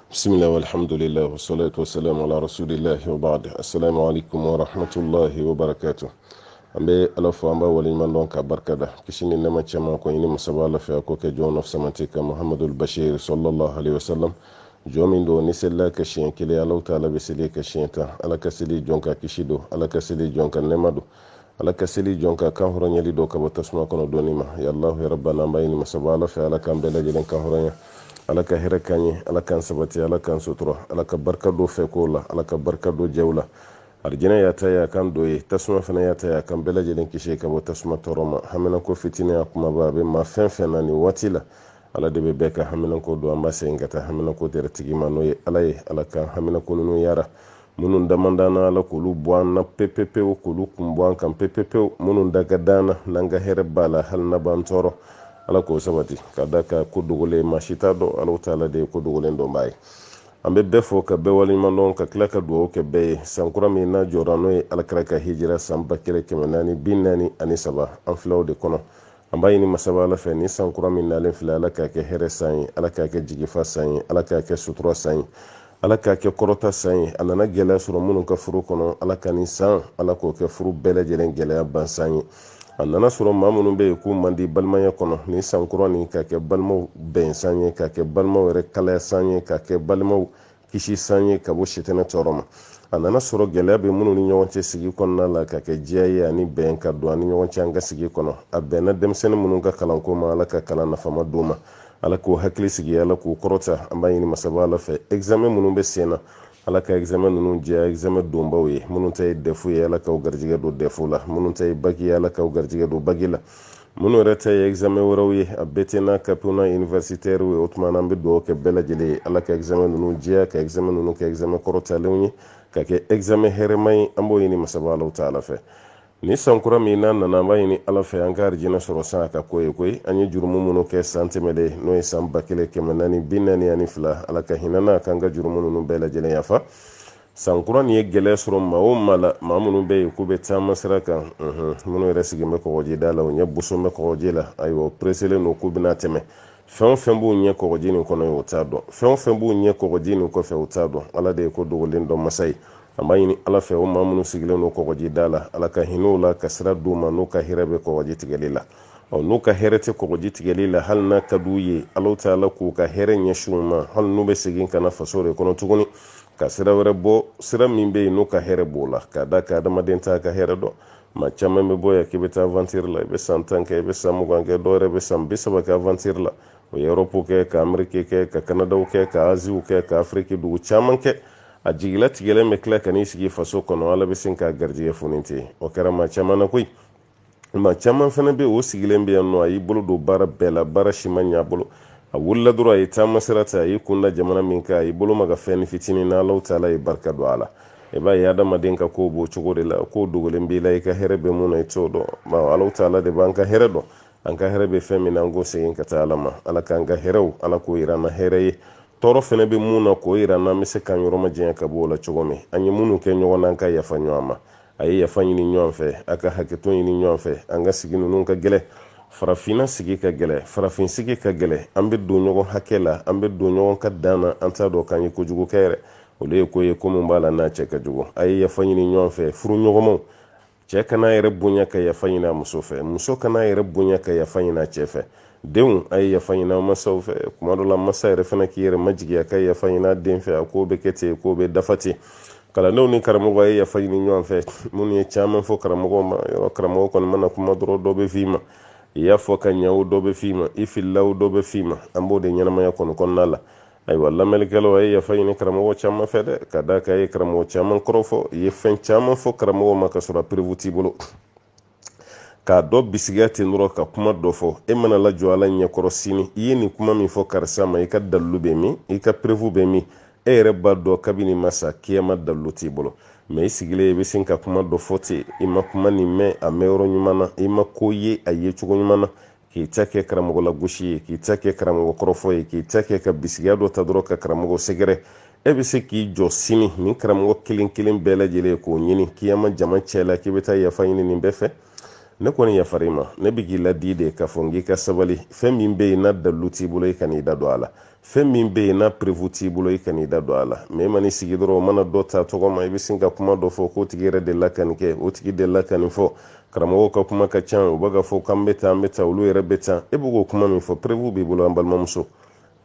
بسم الله والحمد لله والصلاة والسلام على رسول الله وبعد السلام عليكم ورحمة الله وبركاته ambe alafu amba wali mandon ka barkada kishini nema chama ko ini masabala fa ko ke jono samatika muhammadul bashir sallallahu alaihi wasallam jomin do ni sella ka shin kile alau taala be sele ka shinta ala ka sele jonka kishido ala ka sele jonka nemado ala ka sele jonka kan horonyali do ka batasma kono donima ya allah ya rabbana bayni masabala fa ala kan bela jelen kan horonya ala ka hira kanyi ala kan sabati ala kan sutura ala ka barka do fe ko la ala ka barka do jawla arjina ya taya kan doye tasuma fana ya taya kan bela jelen kishe ka bo tasuma toroma hamina ko fitina kuma babe ma fen na ni watila ala de be beka hamina ko do amba sengata hamina ko tere tigi manoye alaye ala kan hamina ko nunu yara munun damandana ala kulu buan na pepepe o kulu kumbuan kan pepepe munun daga dana nanga here bala hal na bantoro ala ko sabati kadaka kudugule mashita do ala taala de kudugule ndo mai ambe befo ka be wali mandon ka klaka do ke be sankura mi na jorano e alkraka hijira samba kele kemenani binani ani saba an flaw de kono ambayi ni masaba la fe ni sankura mi na len flala ka ke here sai ala ka ke jigifa sai ala ka ke sutura sai ala ka ke korota sai anana gela suro munun ka furu kono ala ka ni san ala ko ke furu bele jelen gela ban sai anana suro mamunu be ku mandi balmaya kono ni sankura ni ka ke balmo ben sai ka ke balmo re kala sai ka ke balmo kishi sanye ka bo shitena toroma anana soro gelabe munu ni nyawance sigi konna la ka ke jiya ni ben ka do ani nyawance anga sigi kono abena demsen munu ka kalan ko ma la ka kalan na fama duma ala ko hakli sigi ala ko korota amba yini masabala fe examen munu be sena ala ka examen nunu jiya examen domba we munu tay defu ya ala ka garjiga do defu la munu tay bagi ala ka garjiga do bagila munu reta examen warawi abetena kapuna universitaire we otmana mbe do ke bela jele ala ka examen nunu jiya ka examen nunu ka examen korota lewni ka ke examen hermay ambo yini masabala taala fe ni sankura mina nana bayini ala fe ankar jina soro sa ka koy anyi jurumu munu ke santemele no e samba kele kemenani binani ani fla ala ka hinana kanga jurumu nunu bela jele yafa sankura ni gele soro mawo mala mamunu be ku be tama siraka munu resigi me ko goji dala o nyabuso me ko goji la ayo presele no ku bina teme fen bu nye ko goji ni kono yo tado fen bu nye ko goji ni ko fe utado ala de ko dogolin do masai amma yini ala fe o mamunu sigile no ko goji dala ala ka hinula kasra duma no ka hirabe ko goji tigelila o no ka herete ko goji tigelila hal na kaduye ala taala ku ka heren yashuma hal no be sigin kana fasore kono tuguni ka sira wɛrɛ bɔ sira min bɛ yen n'o ka hɛrɛ b'o la k'a da ka adamaden t'a ka hɛrɛ dɔn maa caman bɛ bɔ yan k'i bɛ taa aventure la i bɛ san 10 kɛ i bɛ san 20 kɛ dɔw yɛrɛ bɛ san 30 kɛ aventure la o ye Europe kɛ ka Amérique kɛ ka Canadaw kɛ ka Asie kɛ ka Afrique dugu caman kɛ a jigilatigɛlen bɛ tila ka n'i sigi faso kɔnɔ ala bɛ sin k'a garijɛgɛ foni ten o kɛra maa caman na koyi maa caman fana bɛ o sigilen bɛ yan nɔ a y'i bolo don baara bɛɛ la baara si ma ɲɛ a bolo a wulila dɔrɔn a ye taama sira ta a y'i kunda jamana min kan a y'i bolo maga fɛn ni fitinin na Alahu taala ye barika don a la i b'a ye adamaden ka kow b'o cogo de la ko dogolen b'i la i ka hɛrɛ bɛ mun na i t'o dɔn Alahu taala de b'an ka hɛrɛ dɔn an ka hɛrɛ bɛ fɛn min na an k'o segin ka taa ala ma ala k'an ka hɛrɛw ala k'o yira an na hɛrɛ ye tɔɔrɔ fana bɛ mun na k'o yira an na an bɛ se k'an yɔrɔ ma janya ka bɔ o la cogo min an ye minnu kɛ ɲɔgɔn na an ka yafa ɲɔgɔn ma a ye yafa ɲini ɲɔgɔn fɛ a ka hakɛto ɲini ɲɔgɔn fɛ an ka sigi ninnu ka gɛlɛn farafina sigi ka gɛlɛ farafin sigi ka gɛlɛ an bɛ don ɲɔgɔn hakɛ la an bɛ don ɲɔgɔn ka dan na an t'a dɔn k'an ye kojugu kɛ yɛrɛ olu ye ko ye ko min b'a la n'a cɛ ka jugu a ye yafa ɲini ɲɔgɔn fɛ furu ɲɔgɔnmaw cɛ kana yɛrɛ bonya ka yafa ɲini a muso fɛ muso kana yɛrɛ bonya ka yafa ɲini a cɛ fɛ denw a ye yafa ɲini a masaw fɛ kuma dɔ la masa yɛrɛ fana k'i yɛrɛ majigi a ka yafa ɲini a den fɛ a k'o bɛ kɛ ten k'o bɛ dafa ten kalandenw ni karamɔgɔ a ye yafa ɲini ɲɔgɔn fɛ minnu ye caman fɔ karamɔgɔw ma yɔrɔ karamɔgɔ kɔni mana kuma dɔrɔn dɔ bɛ f'i ma i y'a fɔ ka ɲɛ o dɔ bɛ f'i ma i filila o dɔ bɛ f'i ma an b'o de ɲɛnamaya kɔni kɔnɔna la ayiwa lamɛnnikɛlaw a ye yafa ɲini karamɔgɔ caman fɛ dɛ ka da kan a ye karamɔgɔ caman kɔrɔfɔ i ye fɛn caman fɔ karamɔgɔ ma ka sɔrɔ perewu t'i bolo k'a dɔ bisigiya ten dɔrɔn ka kuma dɔ fɔ e mana lajɔ ala ɲɛkɔrɔ sini i ye nin kuma min fɔ karisa ma i ka dalilu bɛ min i ka perewu bɛ min e yɛrɛ b'a dɔn kabini masa kiyama dalilu t'i bolo mɛ i sigilen i bɛ sin ka kuma dɔ fɔ ten i ma kuma nin mɛn a mɛn yɔrɔ ɲuman na i ma ko ye a ye cogo ɲuman na k'i ta kɛ karamɔgɔ lagosi ye k'i ta kɛ karamɔgɔ kɔrɔfɔ ye k'i ta kɛ ka bisigiya dɔ ta dɔrɔn ka karamɔgɔ sɛgɛrɛ e bɛ se k'i jɔ sini nin karamɔgɔ kelen kelen bɛɛ lajɛlen k'o ɲini kiyama jama cɛla k'i bɛ taa yafa ɲini nin bɛɛ fɛ ne kɔni yafar'i ma ne bɛ k'i ladi de k'a fɔ n k'i ka sabali fɛn min bɛ yen n'a dalilu t'i bolo i ka n'i da don a la fɛn min bɛ yen n'a prévu t'i bolo i kan'i da don a la mais ma n'i sigi dɔrɔn o mana dɔ ta tɔgɔ ma i bɛ sin ka kuma dɔ fɔ k'o tigi yɛrɛ delila ka nin kɛ o tigi delila ka nin fɔ karamɔgɔw ka kuma ka ca u bɛ ka fɔ k'an bɛ taa olu yɛrɛ bɛ taa e bɛ k'o kuma min fɔ prévu b'i bolo an balimamuso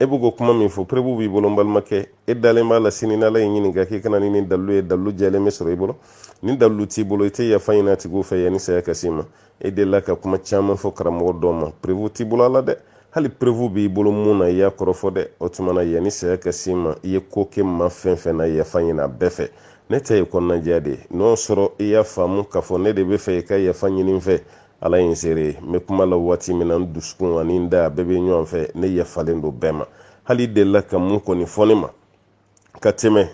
e bɛ k'o kuma min fɔ prévu b'i bolo n balimakɛ e dalen b'a la sini n'Ala y'i ɲininka k'i kana ni dalilu ye dalilu jɛlen bɛ sɔrɔ i bolo ni dalilu t'i bolo i tɛ yafa ɲini a tigiw fɛ yanni saya ka s'i ma e delila ka kuma caman fɔ karamɔgɔ dɔw ma prévu t'i bolo a la dɛ hali prévu b'i bolo mun na i y'a kɔrɔfɔ dɛ o tuma na yanni saya ka s'i ma i ye ko kɛ maa fɛn fɛn na yafa ɲini a bɛɛ fɛ ne ta ye kɔnɔnajɛya de ye n'o sɔrɔ i y'a faamu k'a fɔ ne de bɛ fɛ i ka yafa ɲini n fɛ Ala ye n seere n bɛ kuma la waati min na n dusukun ani n da bɛɛ bɛ ɲɔgɔn fɛ ne yafalen don bɛɛ ma hali delila ka mun kɔni fɔ ne ma ka tɛmɛ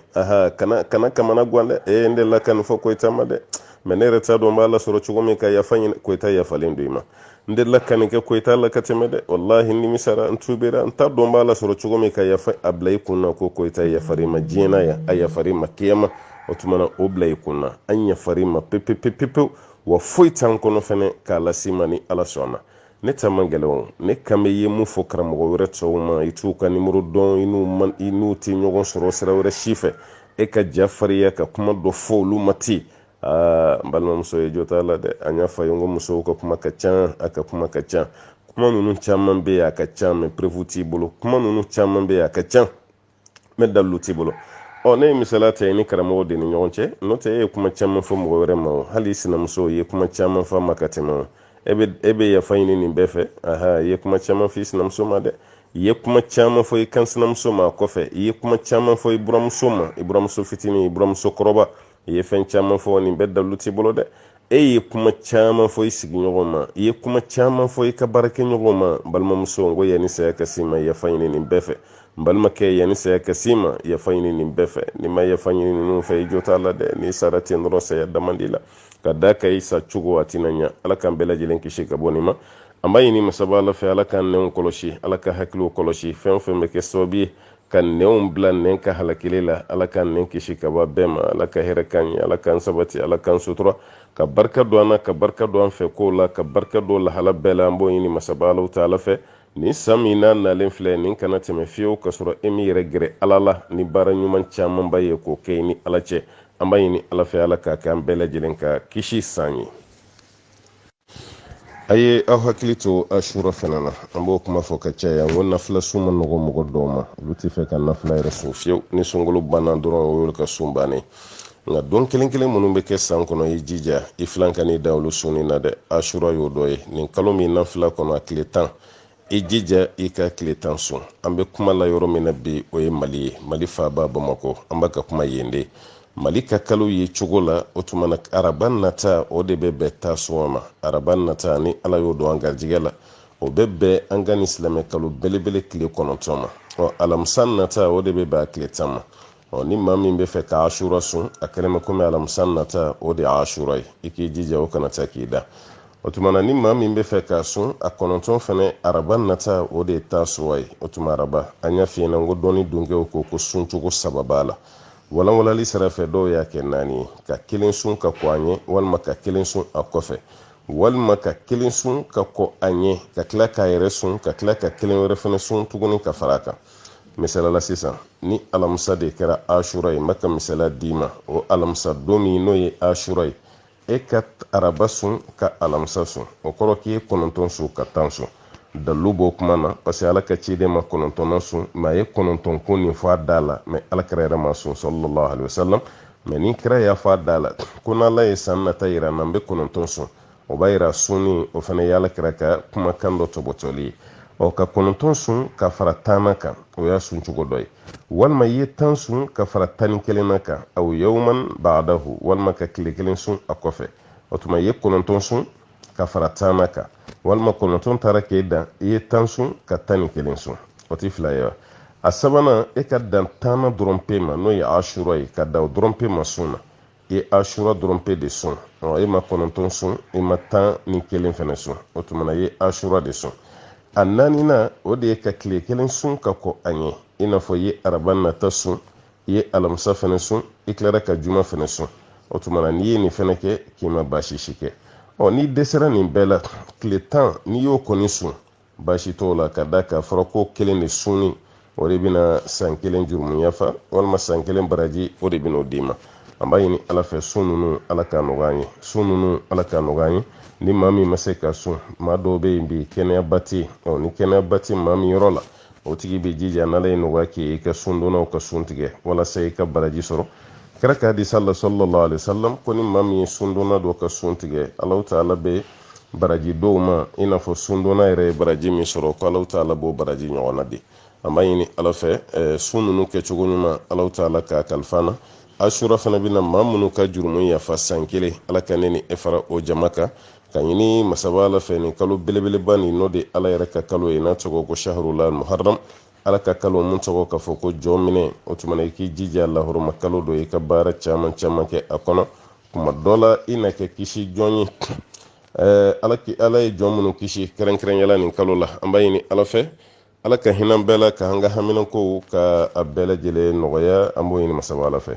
kana kamana gan dɛ n delila ka nin fɔ Koyita ma dɛ mais ne yɛrɛ t'a dɔn n b'a lasɔrɔ cogo min ka yafa ɲini Koyita yafalen don i ma n delila ka nin kɛ Koyita la ka tɛmɛ dɛ wallahi n nimisara n tubera n t'a dɔn n b'a lasɔrɔ cogo min ka yafa a bila i kun na ko Koyita yafari ma diɲɛ na yan a yafari ma kiyama o tuma na o bila i kun na an yafari ma pepepepepewu wa foyi t'an kɔnɔ fɛnɛ k'a lase ma ni Ala sɔnna ne ta man gɛlɛn ne kan bɛ ye mun fɔ karamɔgɔ wɛrɛ tɔw ma i t'u ka nimero dɔn i n'u tɛ ɲɔgɔn sɔrɔ sira wɛrɛ si fɛ e ka ja farinya ka kuma dɔ fɔ olu ma ten n balimamuso ye jo t'a la dɛ an y'a fɔ a ye n ko musow ka kuma ka ca a ka kuma ka ca kuma ninnu caman bɛ yen a ka ca mais prévu t'i bolo kuma ninnu caman bɛ yen a ka ca mais dalilu t'i bolo ne ye misaliya ta ye ni karamɔgɔ de ni ɲɔgɔn cɛ n'o tɛ e ye kuma caman fɔ mɔgɔ wɛrɛ ma hali sinamuso ye kuma caman fɔ a ma ka tɛmɛ o e bɛ yafa ɲini nin bɛɛ fɛ i ye kuma caman fɔ i sinamuso ma dɛ i ye kuma caman fɔ i kan sinamuso ma kɔfɛ i ye kuma caman fɔ i buramuso ma i buramuso fitinin i buramuso kɔrɔba i ye fɛn caman fɔ nin bɛɛ dalilu t'i bolo dɛ e ye kuma caman fɔ i sigiɲɔgɔn ma i ye kuma caman fɔ i ka baarakɛɲɔgɔn ma balimamuso n ko yanni saya ka s'i ma yafa ɲini nin bɛɛ fɛ n balimakɛ yanni saya ka s'i ma yafa ɲini nin bɛɛ fɛ ni ma yafa ɲini ninnu fɛ i jo t'a la dɛ n'i sara ten dɔrɔn saya daman di la ka da ka i sa cogo a tɛna ɲa Ala k'an bɛɛ lajɛlen kisi ka bɔ nin ma an b'a ɲini masaba Ala fɛ Ala k'an nɛnw kɔlɔsi Ala ka hakiliw kɔlɔsi fɛn o fɛn bɛ kɛ sababu ye ka nɛnw bila nɛn ka halakili la Ala k'an nɛn kisi ka bɔ bɛɛ ma Ala ka hɛrɛ k'an ye Ala k'an sabati Ala k'an sutura ka barika don an na ka barika don an fɛ kow la ka barika don lahala bɛɛ la an b'o ɲini masaba Ala ta'ala fɛ nin san min n'a nalen filɛ nin kana tɛmɛ fiyewu ka sɔrɔ e min yɛrɛ gɛrɛ Ala la ni baara ɲuman caman ba ye k'o kɛ ni Ala cɛ an b'a ɲini Ala fɛ Ala k'a kɛ an bɛɛ lajɛlen ka kisi san ye a ye aw hakili to Ashura fana na an b'o kuma fɔ ka caya n ko nafila sun ma nɔgɔ mɔgɔ dɔw ma olu tɛ fɛ ka nafila yɛrɛ sun fiyewu ni sunkalo banna dɔrɔn o y'olu ka sun bannen nka don kelen kelen minnu bɛ kɛ san kɔnɔ i jija i filan ka n'i da olu sunni na dɛ Ashura y'o dɔ ye nin kalo min nafila kɔnɔ a tile 10 i jija i ka tile 10 sun an bɛ kuma la yɔrɔ min na bi o ye Mali ye Mali faaba Bamakɔ an b'a ka kuma yen de Mali ka kalo ye cogo la o tuma na araban nata o de bɛ bɛn tasuwa ma araban nata ni Ala y'o don an garijɛgɛ la o bɛ bɛn an ka nin silamɛ kalo belebele tile 9 ma alamisan nata o de bɛ bɛn a tile 10 ma ni maa min bɛ fɛ ka Ashura sun a kɛlen bɛ komi alamisan nata o de ye Ashura ye i k'i jija o kana taa k'i da o tuma na ni maa min bɛ fɛ ka sun a 9 fɛnɛ araban nata o de ye tasuwa ye o tuma araba an y'a f'i ɲɛna n ko dɔnni dunkɛw ko sun cogo 3 b'a la walanwalali sira fɛ dɔw y'a kɛ 4 ye ka 1 sun ka kɔ an ye walima ka 1 sun a kɔfɛ walima ka 1 sun ka kɔ an ye ka tila k'a yɛrɛ sun ka tila ka 1 wɛrɛ fɛnɛ sun tuguni ka fara a kan misalala sisan ni alamisa de kɛra Ashura ye n bɛ ka misala d'i ma o alamisa don min n'o ye Ashura ye e ka araba sun ka alamisa sun o kɔrɔ k'i ye 9 sun ka 10 sun dalilu b'o kuma na parce que Ala ka ciden ma 9nan sun mais a ye 9 ko nin fɔ a da la mais Alakira yɛrɛ ma sun sallallahu alaihi wasallam mais ni kira y'a fɔ a da la ko n'Ala ye san nata yira n bɛ 9 sun o b'a yira sunni o fana ye Alakira ka kumakan dɔ tɔbɔtɔli ye ka 9 sun ka fara 10 na kan o y'a sun cogo dɔ ye walima i ye 10 sun ka fara 11 na kan aw yawman ba'dahu walima ka tile 1 sun a kɔfɛ o tuma i ye 9 sun ka fara 10 na kan walima 9 taara k'e dan i ye 10 sun ka 11 sun o tɛ fila ye wa a sabanan e ka dan 10 na dɔrɔn pe ma n'o ye Ashura ye ka dan o dɔrɔn pe ma sun na i ye Ashura dɔrɔn pe de sun e ma 9 sun i ma 11 fɛnɛ sun o tuma na i ye Ashura de sun a 4nan o de ye ka tile 1 sun ka kɔ an ye i n'a fɔ i ye araban nata sun i ye alamisa fɛnɛ sun i tilara ka juma fɛnɛ sun o tuma na n'i ye nin fɛnɛ kɛ k'i ma baasi si kɛ n'i dɛsɛra nin bɛɛ la tile 10 n'i y'o kɔni sun baasi t'o la ka da k'a fɔra ko 1 de sunni o de bɛna san kelen jurumu yafa walima san kelen baraji o de bɛna o d'i ma. An b'a ɲini ala fɛ sun ninnu ala ka nɔgɔya an ye, sun ninnu ala ka nɔgɔya an ye. Ni maa min ma se ka sun, maa dɔw bɛ yen bi kɛnɛyaba tɛ yen, ni kɛnɛyaba tɛ maa min yɔrɔ la, o tigi bɛ jija n'ala ye nɔgɔya k'i ye i ka sun donnaw ka sun tigɛ walasa i ka baraji sɔrɔ. Kira ka hadisi la sallallahu alaihi wasallam ko ni maa min ye sun donna dɔ ka sun tigɛ, Alahu Taala bɛ baraji dɔw ma i n'a fɔ sun donna yɛrɛ ye baraji min sɔrɔ ko Alahu Taala b'o baraji ɲɔgɔn na di. An b'a ɲini ala fɛ sun ninnu kɛcogo ɲuman Alahu Taala k'a kalifa an na. Asura fana bɛna maa minnu ka jurumu yafa san kelen, ala ka ne ni e fara o jama kan. Ka ɲini masaba ala fɛ nin kalo belebeleba nin n'o de ala yɛrɛ ka kalo ye n'a tɔgɔ ko shahrul muharram, ala ka kalo mun tɔgɔ ka fɔ ko jɔn minɛ, o tumana i k'i jija lahoroma kalo do i ka baara caman caman kɛ a kɔnɔ. Kuma dɔ la i na kɛ kisi jɔn ye, ala ye jɔn minnu kisi kɛrɛnkɛrɛnyala nin kalo la. An b'a ɲini ala fɛ ala ka hinɛ bɛɛ la, ka an ka haminankow ka a bɛɛ lajɛlen nɔgɔya. An b'o ɲini masaba ala fɛ.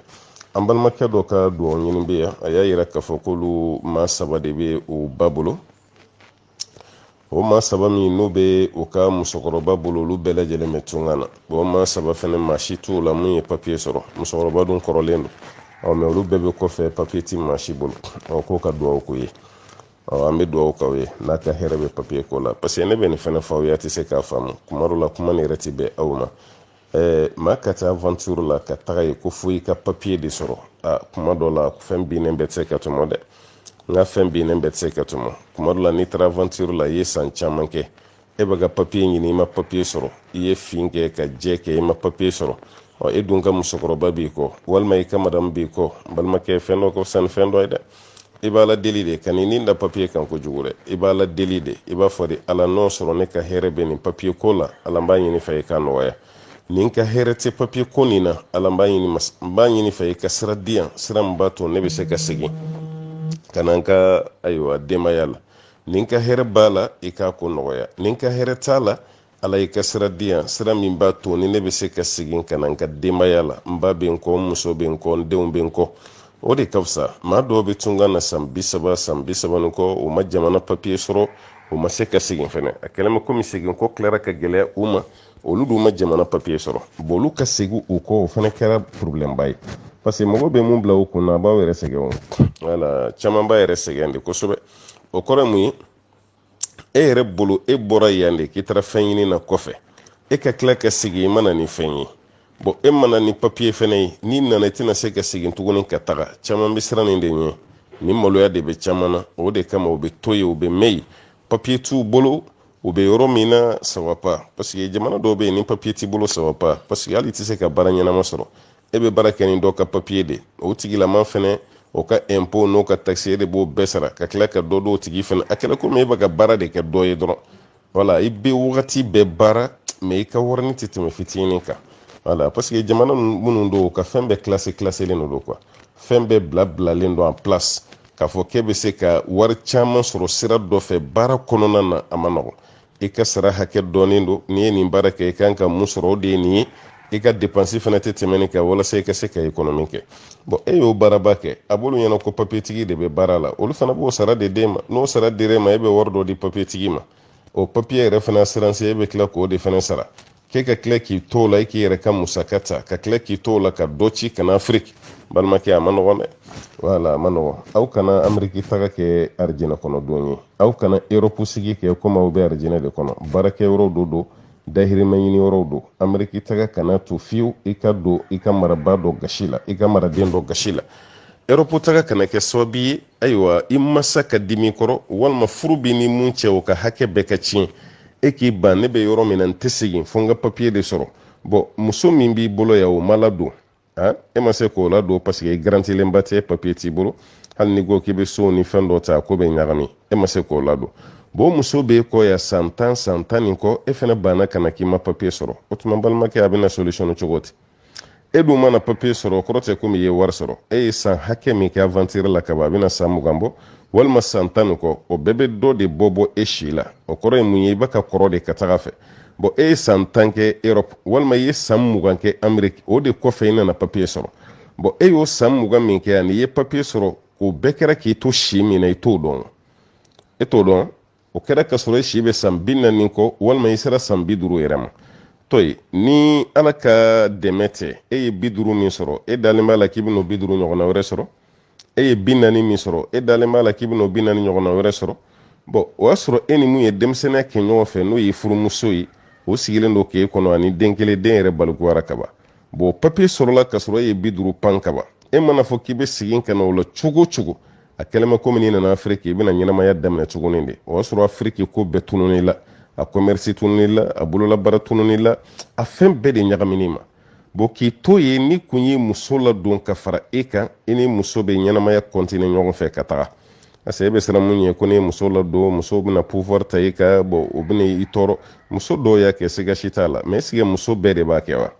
An balimakɛ dɔ ka dugawu ɲini bɛ yan, a y'a yira k'a fɔ k'olu maa saba de bɛ u ba bolo. O maa saba min n'u bɛ u ka musokɔrɔba bolo, olu bɛɛ lajɛlen bɛ tunga na. O maa saba fana maa si t'u la mun ye papiye sɔrɔ, musokɔrɔba dun kɔrɔlen don, mɛ olu bɛɛ bɛ kɔfɛ papiye ti maa si bolo. K'o ka dugawu k'u ye. An bɛ dugawu k'aw ye n'a ka hɛrɛ bɛ papiye ko la, parce que ne bɛ nin fana fɔ aw ye a tɛ se k'a faamu, kuma dɔ la kuma nin yɛrɛ tɛ bɛn aw ma. Maa ka taa aventure la ka taga ye ko fo i ka papiye de sɔrɔ, kuma dɔ la fɛn binnen bɛɛ tɛ se ka tɔmɔ dɛ, n ka fɛn binnen bɛɛ tɛ se ka tɔmɔ. Kuma dɔ la n'i taara aventure la i ye san caman kɛ, e bɛ ka papiye ɲini i ma papiye sɔrɔ, i ye fin kɛ ka jɛ kɛ i ma papiye sɔrɔ, e dun ka musokɔrɔba b'i kɔ walima i ka madamu b'i kɔ, balimakɛ fɛn dɔ ka fisa ni fɛn dɔ ye dɛ. I b'a la deli de ka nin da papiye kan kojugu dɛ, i b'a la deli de, i b'a fɔ de ala n'o sɔrɔ ne ka hɛrɛ bɛ nin papiye ko la, ala n b'a ɲini fɛ i ka nɔgɔya. Nin ka hɛrɛ tɛ papiye ko nin na, ala n b'a ɲini fɛ i ka sira di yan, sira min b'a to ne bɛ se ka segin ka na n ka ayiwa denbaya la. Nin ka hɛrɛ b'a la i k'a ko nɔgɔya, nin ka hɛrɛ t'a la ala i ka sira di yan, sira min b'a to ni ne bɛ se ka segin ka na n ka denbaya la, n ba bɛ n kɔ, n muso bɛ n kɔ, n denw bɛ n kɔ. O de ka fisa. Maa dɔw bɛ tunga na san 30 san 30 kɔ, u ma jamana papiye sɔrɔ, u ma se ka segin fɛnɛ. A kɛlen bɛ komi segin kɔ tilara ka gɛlɛya u ma, olu dun ma jamana papiye sɔrɔ. Bon olu ka segin u kɔ o fɛnɛ kɛra problème ba ye, parce que mɔgɔ bɛ mun bila u kunna a b'aw yɛrɛ sɛgɛn o. Voilà, caman b'a yɛrɛ sɛgɛn de kosɛbɛ. O kɔrɔ mun ye, e yɛrɛ bolo e bɔra yan de k'i taara fɛn ɲini na kɔfɛ, e ka tila ka segin i mana ni fɛn ye. Bon e mana ni papiye fɛnɛ ye, n'i nana i tɛna se ka segin tuguni ka taga, caman bɛ siran nin de ɲɛ. Ni maloya de bɛ caman na, o de kama u bɛ to yen, u bɛ mɛn yen, papiye t'u bolo, u bɛ yɔrɔ min na ça pas, parce que jamana dɔw bɛ yen ni papiye t'i bolo ça pas, parce que hali i tɛ se ka baara ɲɛnama sɔrɔ, e bɛ baara kɛ ni dɔ ka papiye de, o tigilaman fɛnɛ o ka impôt n'o ka taxe e de b'o bɛɛ sara, ka tila ka dɔ d'o tigi fɛnɛ, a kɛra komi e bɛ ka baara de kɛ dɔ ye dɔrɔn. Voilà, i bɛ wagati bɛɛ baara mais i ka warini tɛ tɛmɛ fitinin kan. Voilà, parce que jamana minnu don ka fɛn bɛɛ classelen don quoi, fɛn bɛɛ bilalen don en place, k'a fɔ k'e bɛ se ka wari caman sɔrɔ sira dɔ fɛ baara kɔnɔna na a ma nɔgɔn. I ka sara hakɛ dɔɔnin don, n'i ye nin baara kɛ i kan ka mun sɔrɔ o de ye nin ye, i ka dépense fana tɛ tɛmɛ nin kan walasa i ka se ka économie kɛ. Bon e y'o baaraba kɛ, a b'olu ɲɛna ko papiye tigi de bɛ baara la, olu fana b'o sara de d'e ma, n'o sara dir'e ma e bɛ wari dɔ di papiye tigi ma, o papiye yɛrɛ fana assurance e bɛ tila k'o de fana sara. K'e ka tila k'i to la i k'i yɛrɛ ka musaka ta, ka tila k'i to la ka dɔ ci ka na Afiriki, balimakɛ a ma nɔgɔn dɛ. Voilà, a ma nɔgɔn. Aw kana Ameriki taga kɛ arijinɛ kɔnɔ don ye, aw kana Europe sigi kɛ komi aw bɛ arijinɛ de kɔnɔ, baarakɛ yɔrɔw do don, dahirimɛ ɲini yɔrɔw don. Ameriki taga kana to fiyewu i ka don i ka maraba dɔ gasi la, i ka maraden dɔ gasi la. Europe taga kana kɛ sababu ye ayiwa i masa ka dimi kɔrɔ, walima furu b'i ni mun cɛ o ka hakɛ bɛɛ ka tiɲɛ, e k'i ban ne bɛ yɔrɔ min na n tɛ segin fo n ka papiye de sɔrɔ. Bon muso min b'i bolo yan o ma ladon, e ma se k'o ladon parce que garantilenba tɛ, papiye t'i bolo, hali ni ko k'i bɛ so ni fɛn dɔ ta ko bɛ ɲagami, e ma se k'o ladon. Bon muso b'e kɔ yan san 10 nin kɔ, e fana banna ka na k'i ma papiye sɔrɔ, o tuma balimakɛ a bɛna solution cogo di? E dun mana papiye sɔrɔ o kɔrɔ tɛ komi i ye wari sɔrɔ, e ye san hakɛ min kɛ aventure la ka ban a bɛna san 20 bɔ walima san 10 nin kɔ, o bɛɛ bɛ dɔ de bɔ e si la. O kɔrɔ ye mun ye? I bɛ ka kɔrɔ de ka taga fɛ. Bon e ye san 10 kɛ Europe walima i ye san 20 kɛ Amérique, o de kɔfɛ i nana papiye sɔrɔ. Bon e y'o san 20 min kɛ yan, n'i ye papiye sɔrɔ, o bɛɛ kɛra k'i to si min na i t'o dɔn. E t'o dɔn? O kɛra ka sɔrɔ i si bɛ san 40 kɔ walima i sera san 50 yɛrɛ ma. toyi ni ala ka dɛmɛ tɛ e ye 50 min sɔrɔ e dalen b'a la k'i bɛn'o 50 ɲɔgɔnna wɛrɛ sɔrɔ e ye 40 min sɔrɔ e dalen b'a la k'i bɛn'o 40 ɲɔgɔnna wɛrɛ sɔrɔ bon o y'a sɔrɔ e ni mun ye denmisɛnniya kɛ ɲɔgɔn fɛ n'o ye furumuso ye o sigilen don k'e kɔnɔ ani den kelen den yɛrɛ balikuyara kaban bon papier sɔrɔla ka sɔrɔ e ye 50 pan kaban e mana fɔ k'i bɛ segin ka na o la cogo cogo a kɛlɛmɛ komi n'i nana Afiriki i bɛna ɲɛnamaya daminɛ tuguni de o y'a sɔrɔ Afiriki ko bɛɛ tunun'i la a commerce tunun'i la a bololabaara tunun'i la a fɛn bɛɛ de ɲagamini ma bon k'i to ye ni kun ye muso ladon ka fara e kan i ni muso bɛ ɲɛnamaya continuer ɲɔgɔn fɛ ka taga parce que e bɛ siran mun ye ko ni muso ladon muso bɛna pouvoir ta i ka bon o bɛna i tɔɔrɔ muso dɔw y'a kɛ siga si t'a la mais est-ce que muso bɛɛ de b'a kɛ wa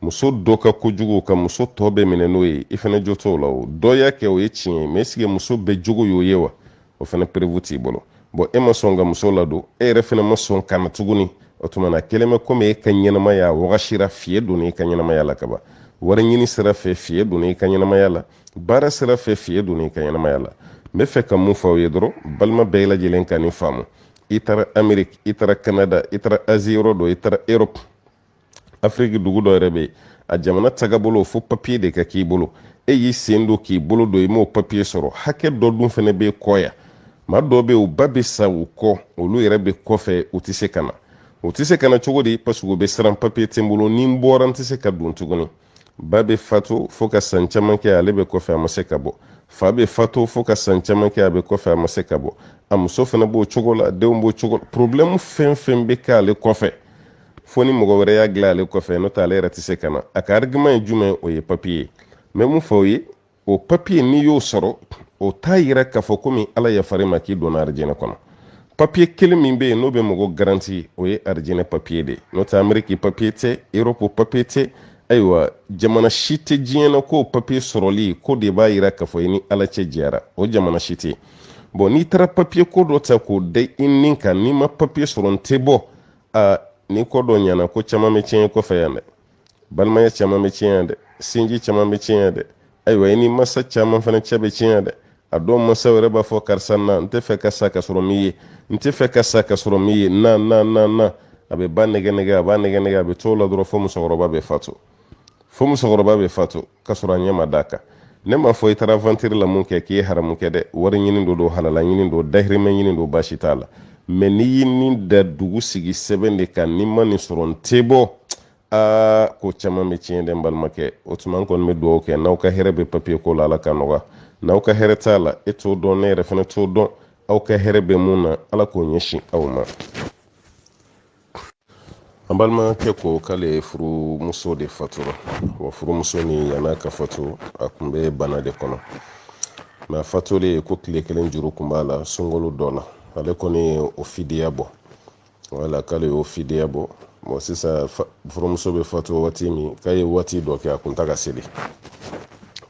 muso dɔ ka kojugu ka muso tɔ bɛɛ minɛ n'o ye i fana jo t'o la o dɔ y'a kɛ o ye tiɲɛ ye mais est-ce que muso bɛɛ jogo y'o ye wa o fana prévu t'i bolo bon e ma sɔn ka muso ladon e yɛrɛ fana ma sɔn ka na tuguni o tuma na kelen bɛ komi e ka ɲɛnamaya wagasira fiye donna i ka ɲɛnamaya la kaban wari ɲini sira fɛ fiye donna i ka ɲɛnamaya la baara sira fɛ fiye donna i ka ɲɛnamaya la n bɛ fɛ ka mun fɔ aw ye dɔrɔn balima bɛɛ lajɛlen ka nin faamu i taara Amérique i taara Canada i taara Asie yɔrɔ dɔ i taara Europe Afiriki dugu dɔ yɛrɛ bɛ yen a jamana tagabolo fo papier de ka k'i bolo e y'i sen don k'i bolo don i m'o papier sɔrɔ hakɛ dɔ dun fana bɛ kɔ yan maa dɔw bɛ yen u ba bɛ sa u kɔ olu yɛrɛ bɛ kɔfɛ u tɛ se ka na u tɛ se ka na cogo di parce que u bɛ siran papier tɛ n bolo ni n bɔra n tɛ se ka don tuguni ba bɛ fatu fo ka san caman kɛ ale bɛ kɔfɛ a ma se ka bɔ fa bɛ fatu fo ka san caman kɛ a bɛ kɔfɛ a ma se ka bɔ a muso fana b'o cogo la denw b'o cogo la problème fɛn fɛn bɛ k'ale kɔfɛ fo ni mɔgɔ wɛrɛ y'a dilan ale kɔfɛ n'o tɛ ale yɛrɛ tɛ se ka na a ka argument ye jumɛn o ye papier ye mais mun fɔ o ye o papier n'i y'o sɔrɔ o t'a yira k'a fɔ komi ala yafar'i ma k'i donna arijinɛ kɔnɔ papier kelen min bɛ yen n'o bɛ mɔgɔ garanti o ye arijinɛ papier de n'o tɛ Amérique papier tɛ Europe papier tɛ ayiwa jamana si tɛ diɲɛ na k'o papier sɔrɔli ko de b'a yira k'a fɔ i ni ala cɛ jɛra o jamana si tɛ bon n'i taara papier ko dɔ ta k'o da i nin kan n'i ma papier sɔrɔ n tɛ bɔ ni ko dɔ ɲɛna ko caman bɛ tiɲɛ kɔfɛ yan dɛ balimaya caman bɛ tiɲɛ yan dɛ sinji caman bɛ tiɲɛ yan dɛ ayiwa i ni masa caman fana cɛ bɛ tiɲɛ yan dɛ a dɔw mansaw yɛrɛ b'a fɔ karisa na n tɛ fɛ ka sa ka sɔrɔ min ye n tɛ fɛ ka sa ka sɔrɔ min ye na a bɛ ba nɛgɛ a b'a nɛgɛ a bɛ t'o la dɔrɔn fo musokɔrɔba bɛ fatu ka sɔrɔ a ɲɛ ma d'a kan ne m'a fɔ i taara aventure la mun kɛ k'i ye haramu kɛ dɛ wari ɲini don halala ɲini don dahirimɛ ɲini don baasi t'a la mais n'i y'i nin da dugu sigi sɛbɛn de kan n'i ma nin sɔrɔ n tɛ bɔ ko caman bɛ tiɲɛ dɛ n balimakɛ o tuma n kɔni bɛ dugawu kɛ n'aw ka hɛrɛ bɛ papier ko la ala ka nɔgɔya n'aw ka hɛrɛ t'a la e t'o dɔn ne yɛrɛ fana t'o dɔn aw ka hɛrɛ bɛ mun na ala k'o ɲɛsin aw ma an balimakɛ ko k'ale furumuso de fatura wa furumuso ni yan'a ka fatu a tun bɛ bana de kɔnɔ mais a fatulen ko tile kelen juru tun b'a la sunkalo dɔ la ale kɔni o fidiya bɔ wala k'ale y'o fidiya bɔ bon sisan furumuso bɛ fatu waati min k'a ye waati dɔ kɛ a kun t'a ka seli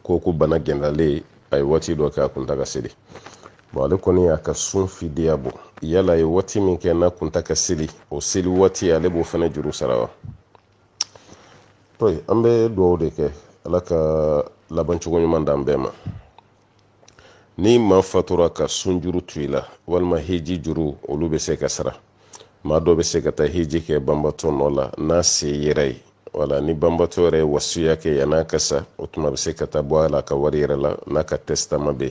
ko bana gɛnlalen a ye waati dɔ kɛ a kun t'a ka seli bon ale kɔni y'a ka sun fidiya bɔ yala a ye waati min kɛ n'a kun t'a ka seli o seli waati ale b'o fana juru sara wa an bɛ dugawu de kɛ ala ka laban cogo ɲuman d'an bɛɛ ma ni maa fatura ka sun juru tu i la walima hiji juru olu bɛ se ka sara maa dɔ bɛ se ka taa hiji kɛ banbatɔ nɔ la n'a se yɛrɛ ye wala ni banbatɔ yɛrɛ ye wasiya kɛ yan'a ka sa o tuma bɛ se ka taa bɔ a la a ka wari yɛrɛ la n'a ka testament bɛ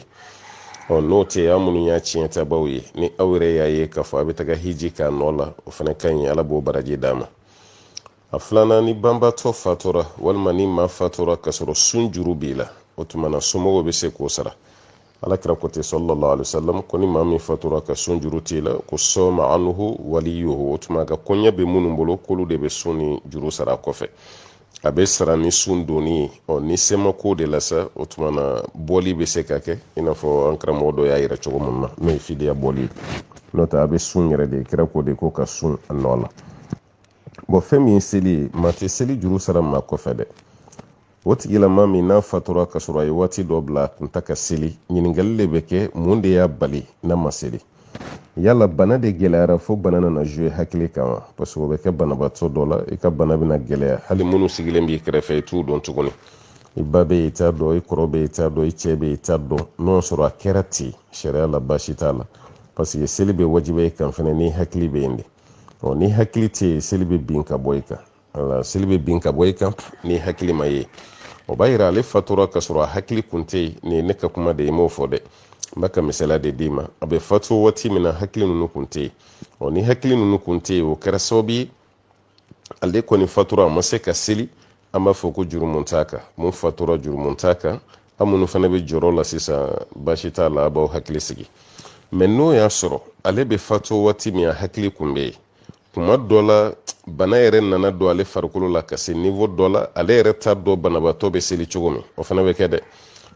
yen n'o tɛ aw minnu y'a tiɲɛ tabaw ye ni aw yɛrɛ y'a ye k'a fɔ a bɛ taga hiji k'a nɔ la o fana ka ɲi ala b'o baraji d'a ma a filanan ni banbatɔ fatura walima ni maa fatura ka sɔrɔ sun juru b'i la o tuma na somɔgɔw bɛ se k'o sara alakira ko ten sallallahu alaihi wasallam ko ni maa min fatura ka sun juru t'i la ko sɔma anhu waliyuhu o tuma ka kɔɲɛ bɛ minnu bolo k'olu de bɛ sun ni juru sara kɔfɛ a bɛ sara ni sun donni ye ni se ma ko de la sa o tuma na bɔli bɛ se ka kɛ i n'a fɔ an karamɔgɔ dɔ y'a yira cogo min na n'o ye fidiya bɔli ye n'o tɛ a bɛ sun yɛrɛ de kira ko de ko ka sun a nɔ la bon fɛn min ye seli ye maa tɛ seli juru sara maa kɔfɛ dɛ o tigilama min n'a fatura ka sɔrɔ a ye waati dɔ bila a kun ta ka seli ɲininkali de bɛ kɛ mun de y'a bali n'a ma seli yala bana de gɛlɛyara fo bana nana jouer hakili kan wa parce que o bɛ kɛ banabaatɔ dɔ la i ka bana bɛna gɛlɛya hali minnu sigilen b'i kɛrɛfɛ i t'u dɔn tuguni i ba bɛ yen i t'a dɔn i kɔrɔ bɛ yen i t'a dɔn i cɛ bɛ yen i t'a dɔn n'o sɔrɔ a kɛra ten sariya la baasi t'a la parce que seli bɛ wajibiya i kan fɛnɛ ni hakili bɛ yen de ni hakili tɛ yen seli bɛ bin ka bɔ i kan ala seli bɛ bin ka bɔ i kan ni hakili ma ye o b'a yira ale fatura ka sɔrɔ a hakili kun tɛ yen nin ne ka kuma de ye m'o fɔ dɛ n b'a ka misaliya de d'i ma a bɛ fatu waati min na hakili ninnu kun tɛ yen ni hakili ninnu kun tɛ yen o kɛra sababu ye ale kɔni fatura a ma se ka seli an b'a fɔ ko jurumun t'a kan mun fatura jurumun t'a kan an minnu fana bɛ jɔrɔ la sisan baasi t'a la a b'aw hakili sigi mɛ n'o y'a sɔrɔ ale bɛ fatu waati min a hakili kun bɛ yen kuma dɔ la bana yɛrɛ nana don ale farikolo la ka se niveau dɔ la ale yɛrɛ t'a dɔn banabaatɔ bɛ seli cogo min o fana bɛ kɛ dɛ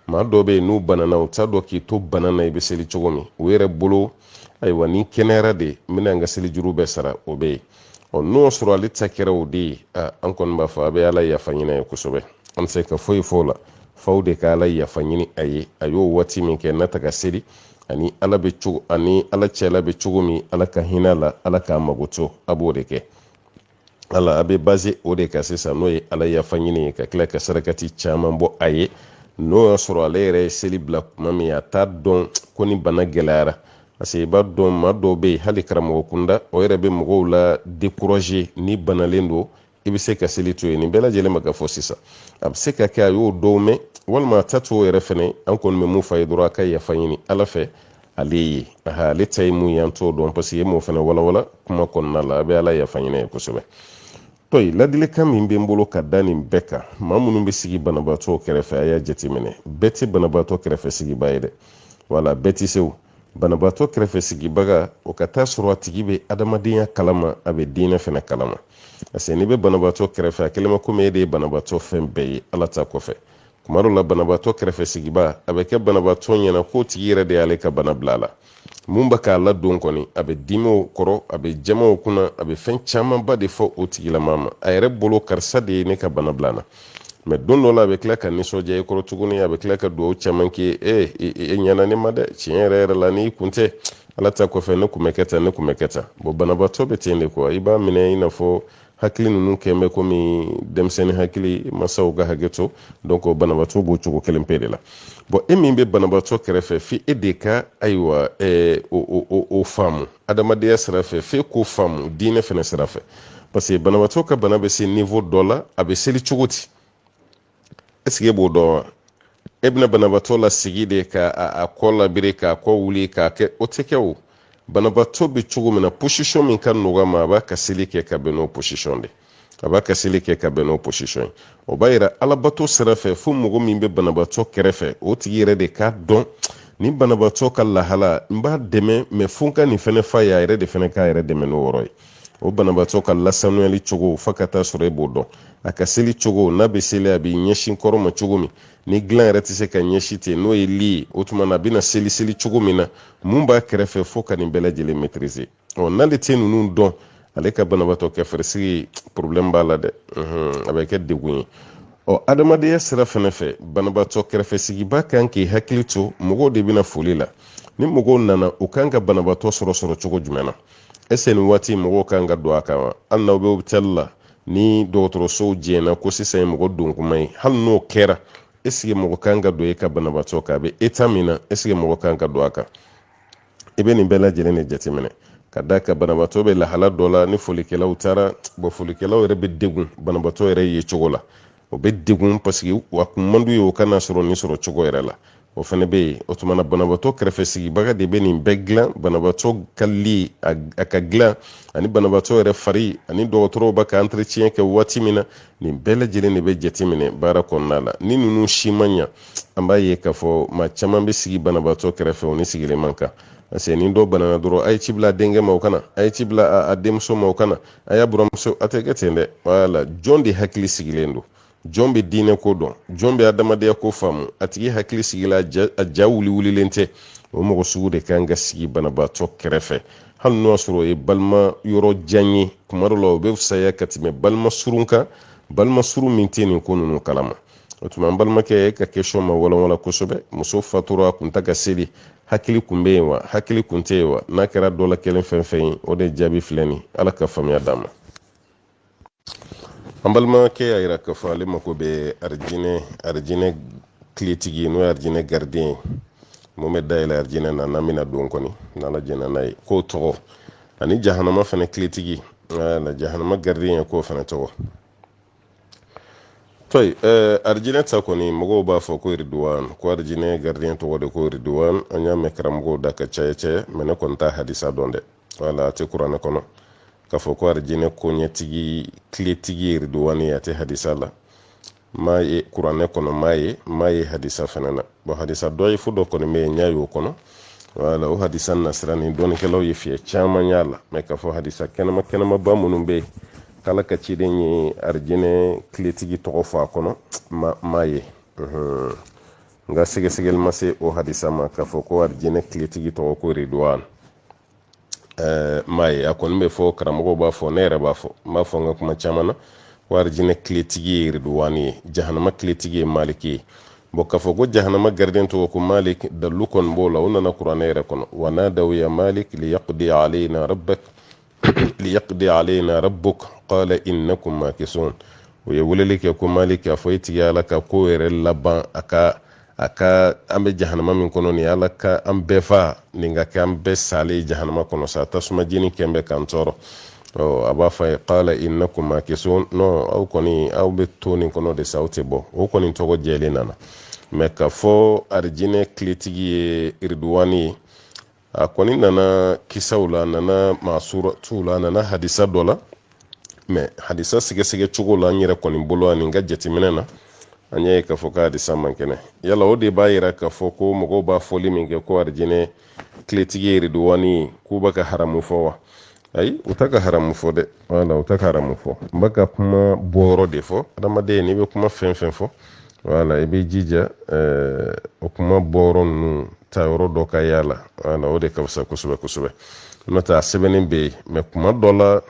maa dɔw bɛ yen n'u banana u t'a dɔn k'i to bana na i bɛ seli cogo min u yɛrɛ bolo ayiwa ni kɛnɛyara de n bɛna n ka seli juru bɛɛ sara o bɛ yen n'o sɔrɔ ale ta kɛra o de ye an kɔni b'a fɔ a bɛ ala yafa ɲini ye kosɛbɛ an tɛ se ka foyi fɔ o la faw de ka ala yafa ɲini a ye a y'o waati min kɛ n'a ta ka seli ani ala cɛla bɛ cogo min ala ka hinɛ la ala k'a mago to a b'o de kɛ ala a bɛ base o de kan sisan n'o ye ala yafa ɲini ye ka tila ka sarakati caman bɔ a ye n'o y'a sɔrɔ ale yɛrɛ ye seli bila kuma min a t'a dɔn ko ni bana gɛlɛyara parce que i b'a dɔn maa dɔw bɛ yen hali karamɔgɔ kunda o yɛrɛ bɛ mɔgɔw la décourager ni banalen don i bɛ se ka seli to yen nin bɛɛ lajɛlen ma ka fɔ sisan a bɛ se ka kɛ a y'o dɔw mɛn walima a ta to yɛrɛ fɛnɛ an kɔni bɛ mun fɔ a ye dɔrɔn a ka yafa ɲini ala fɛ ale ye ale ta ye mun ye an t'o dɔn parce que e m'o fɛnɛ walawala kuma kɔnɔna la a bɛ ala yafa ɲini ye kosɛbɛ tɔyi ladilikan min bɛ n bolo ka da nin bɛɛ kan maa minnu bɛ sigi banabaatɔ kɛrɛfɛ a y'a jateminɛ bɛɛ tɛ banabaatɔ kɛrɛfɛ sigiba ye dɛ wala bɛɛ tɛ se o banabaatɔ kɛrɛfɛ sigibaga o ka taa sɔrɔ a tigi bɛ adamadenya kalama a bɛ diinɛ fɛnɛ kalama parce que n'i bɛ banabaatɔ kɛrɛfɛ a kɛlen ma komi e de ye banabaatɔ fɛn bɛɛ ye ala ta kɔfɛ kuma dɔw la banabaatɔ kɛrɛfɛ sigiba a bɛ kɛ banabaatɔ ɲɛna k'o tigi yɛrɛ de y'ale ka bana bila a la mun bɛ k'a ladon kɔni a bɛ dimi o kɔrɔ a bɛ jama o kunna a bɛ fɛn camanba de fɔ o tigilama ma a yɛrɛ bolo karisa de ye ne ka bana bila n na mɛ don dɔ la a bɛ tila ka nisɔndiya i kɔrɔ tuguni a bɛ tila ka dugawu caman k'i ye e ɲɛna ne ma dɛ tiɲɛ yɛrɛ yɛrɛ la n'i kun tɛ ala ta kɔfɛ ne kun bɛ kɛ tan ne kun bɛ kɛ tan bon banabaatɔ bɛ ten de kuwa i b'a minɛ i n'a fɔ hakili ninnu kɛn bɛ komi denmisɛnnin hakili masaw ka hakɛ to donc banabaatɔ b'o cogo kelen pe de la bon e min bɛ banabaatɔ kɛrɛfɛ fi e de ka ayiwa o faamu adamadenya sira fɛ f'e k'o faamu diinɛ fɛnɛ sira fɛ parce que banabaatɔ ka bana bɛ se niveau dɔ la a bɛ seli cogo di est-ce que e b'o dɔn wa e bɛna banabaatɔ la sigi de ka a kɔ labiri k'a kɔ wuli k'a kɛ o tɛ kɛ o banabaatɔ bɛ cogo min na position min ka nɔgɔ ma a b'a ka seli kɛ ka bɛn n'o position de a b'a ka seli kɛ ka bɛn n'o position ye o b'a yira alabato sira fɛ fo mɔgɔ min bɛ banabaatɔ kɛrɛfɛ o tigi yɛrɛ de k'a dɔn ni banabaatɔ ka lahala n b'a dɛmɛ mɛ fo n ka nin fɛnɛ fa ye a yɛrɛ de fɛnɛ k'a yɛrɛ dɛmɛ n'o yɔrɔ ye o banabaatɔ ka lasanuyali cogo fo ka taa sɔrɔ e b'o dɔn a ka seli cogo n'a bɛ seli a bɛ ɲɛsin kɔrɔ ma cogo min ni dilan yɛrɛ tɛ se ka ɲɛsin ten n'o ye li ye o tuma na a bɛna seli cogo min na mun b'a kɛrɛfɛ fo ka nin bɛɛ lajɛlen maîtriser n'ale tɛ ninnu dɔn ale ka banabaatɔ kɛrɛfɛsigi problème b'a la dɛ a bɛ kɛ degun ye adamadenya sira fɛnɛ fɛ banabaatɔ kɛrɛfɛsigiba kan k'i hakili to mɔgɔw de bɛna foli la ni mɔgɔw nana u kan ka banabaatɔ sɔrɔ cogo jumɛn na est-ce que nin waati mɔgɔw kan ka don a kan wa hali n'aw bɛ hôpital la ni dɔgɔtɔrɔsow jɛna ko sisan ye mɔgɔ don kuma ye hali n'o kɛra est-ce que mɔgɔ kan ka don e ka banabaatɔ kan a bɛ état min na est-ce que mɔgɔ kan ka don a kan i bɛ nin bɛɛ lajɛlen de jateminɛ ka da ka banabaatɔ bɛ lahala dɔ la ni folikɛlaw taara folikɛlaw yɛrɛ bɛ degun banabaatɔ yɛrɛ ye cogo la o bɛ degun parce que wa kun man d'u ye o kana sɔrɔ nin sɔrɔ cogo yɛrɛ la o fana bɛ yen o tuma na banabaatɔ kɛrɛfɛ sigibaga de bɛ nin bɛɛ dilan banabaatɔ ka li a ka dilan ani banabaatɔ yɛrɛ fari ani dɔgɔtɔrɔw b'a ka entretien kɛ waati min na nin bɛɛ lajɛlen de bɛ jateminɛ baara kɔnɔna la ni ninnu si man ɲa an b'a ye k'a fɔ maa caman bɛ sigi banabaatɔ kɛrɛfɛ o ni sigilen man kan parce que ni dɔ banana dɔrɔn a ye ci bila a denkɛ ma o kana a ye ci bila a denmuso ma o kana a y'a buramuso a tɛ kɛ ten dɛ wala jɔn de hakili sigilen don jɔn bɛ diinɛ ko dɔn jɔn bɛ adamadenya ko faamu a tigi hakili sigila a ja wulilen tɛ o mɔgɔ sugu de kan ka sigi banabaatɔ kɛrɛfɛ hali n'o y'a sɔrɔ o ye balima yɔrɔ jan ye kuma dɔ la o bɛ fisaya ka tɛmɛ balima surun kan balima surun min tɛ nin ko ninnu kalama o tuma an balimakɛ e ka question ma walawala kosɛbɛ muso fatura a kun ta ka seli hakili kun bɛ yen wa hakili kun tɛ yen wa n'a kɛra dɔ la kelen fɛn fɛn ye o de jaabi filɛ nin ala ka faamuya d'a ma an balimakɛ y'a jira k'a fɔ ale mako bɛ arijinɛ tiletigi n'o ye arijinɛ gardien ye mun bɛ dayɛlɛ arijinɛ na n'an bɛna don kɔni n'ala jɛna n'a ye k'o tɔgɔ ani jahanama fana tiletigi jahanama gardien ye k'o fana tɔgɔ toy arjine ta koni mogo ba fo ko ridwan ko arjine gardien to wode ko ridwan anya me karamgo da ka chaye mena konta hadisa donde wala te qur'ana kono ka fo ko arjine ko nyetigi kletigi ridwan ya te hadisa la maye qur'ana kono maye hadisa fanana bo hadisa doy fu do kono me nyaayo kono wala o hadisa nasrani don ke law yefi chama nyala me ka fo hadisa kenama ba munum be kala ka ciden ye arjine kletigi togo fa kono maye nga sege mase o hadisa ma ka fo ko arjine kletigi togo ko ridwan maye akon be fo karamogo ba fo nere ba fo ma fo nga kuma chamana ko arjine kletigi ridwani jahannama kletigi maliki bo ka fo go jahannama garden to ko malik dalu kon bola wona na qur'anere kono wana daw ya malik li yaqdi alaina rabbak ليقضي علينا ربك قال إنكم ماكثون ويقول لك يا مالك يا فويتي يا لك كوير اللبان aka ambe jahannama min kono ni alaka ambe fa ninga kambe sali jahannama kono sa tasuma jini kembe kantoro o aba fa qala innakum makisun no au koni au betoni kono de sauti bo o koni togo jeli nana meka fo arjine klitigi irdwani akoni nana kisawla nana masura tula nana hadisa dola me hadisa sige chugo la nyere koni bolo ani ngajeti minena anye ka foka hadisa mankene yala odi bayira ka foko mogo ba foli minge ko arjine kletigi ridwani kubaka haramu fowa ay utaka haramu fo de wala utaka haramu fo mbaka kuma boro de fo ramade ni be kuma fen fo wala ibe jija o kuma boro nu tayoro do ka yala wala ode ka sa kusube nota sebenin be me kuma dola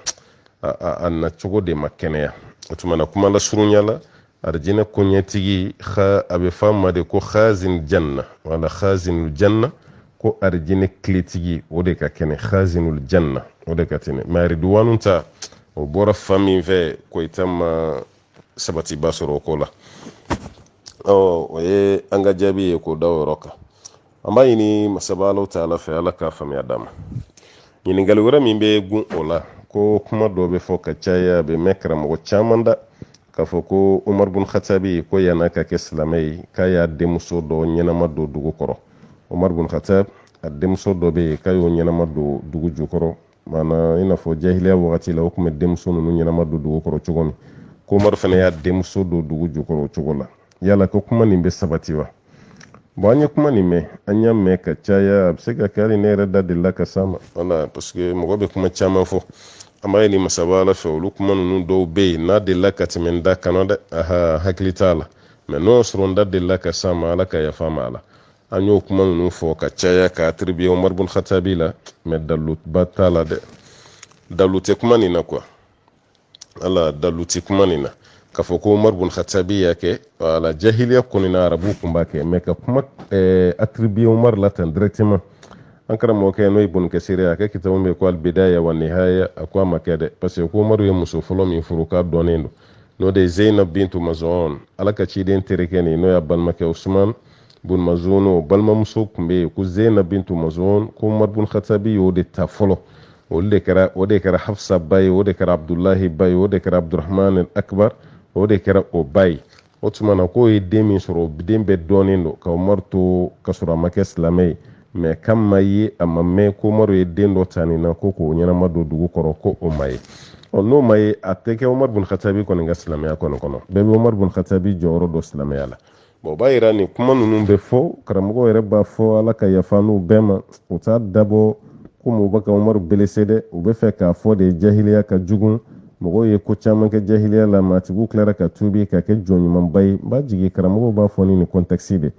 anna chugo de makene tumana kuma la surunyala arjina kunyetigi kha abe famma de ko khazin janna wala khazinul janna ko arjine kletigi ode ka kene khazinul janna ode ka tene mari duwanunta o bora fami ve ko itama sabati basoro kola oye anga jabi ko dawo roka amma yini masabalo taala fa alaka fami adama yini galwara mimbe gun ola ko kuma dobe foka chaya be mekra mo chamanda ka foko Umar bin Khattabi ko yana ka ke islamai kaya demuso do nyenama do dugu koro Umar bin Khattab demuso do be kayo nyenama do dugu jukoro mana ina fo jahiliya wakati la hukume demuso no nyenama do dugu koro chugomi ko Umar fana ya demuso do dugu jukoro chugola yala ko kuma nimbe sabatiwa bo anya kuma nime anya me ka chaya absega kali ne rada dilla ka sama wala parce que mo be kuma chama fo amma ni masabala fe lukuma nunu do be na dilla ka timenda kanada aha haklitala me no sronda dilla ka sama ala ka ya fama ala anyo kuma nunu fo ka chaya ka tribi Umar bin Khattabi la me dalut batala de dalute kuma ni na kwa ala daluti kuma ni na ka fo ko Umar bin Khattabi yake ala jahiliya kunina arabu kumbake me ka kuma attribuer Umar la tan directement ankara mo ke no ibn kasir yake kitabu me ko al bidaya wa nihaya akwa makede parce que ko Umar ye muso folo mi furuka donendo no de Zainab bintu Maz'un alaka ci den terekeni no ya balmake Usman bin Maz'un o balma muso kumbe ku Zainab bintu Maz'un ko Umar bin Khattabi yo de ta folo o de kara Hafsa bay o de kara Abdullah bay o de kara Abdurrahman al-Akbar o de kera o bay o tumana ko e demi soro bidembe donindo ka marto kasura make islamai me kamma yi amma me ko maro e dendo tanina ko ko nyana mado dugu koro ko o may o no may ateke Umar bin Khattabi ko nga islamai kono bebe Umar bin Khattabi joro do islamai ala bo bayira ni kuma nunu be fo karamugo ere ba fo ala ka yafanu bema o ta dabo ko mo baka Umar belesede o be fe ka fo de jahiliya ka jugun mogo ye ko caman kɛ jahiliya la matigiw tilara ka tubi ka kɛ jɔnɲumanba ye ba jigi karamɔgɔw b'a fɔ ni contexte de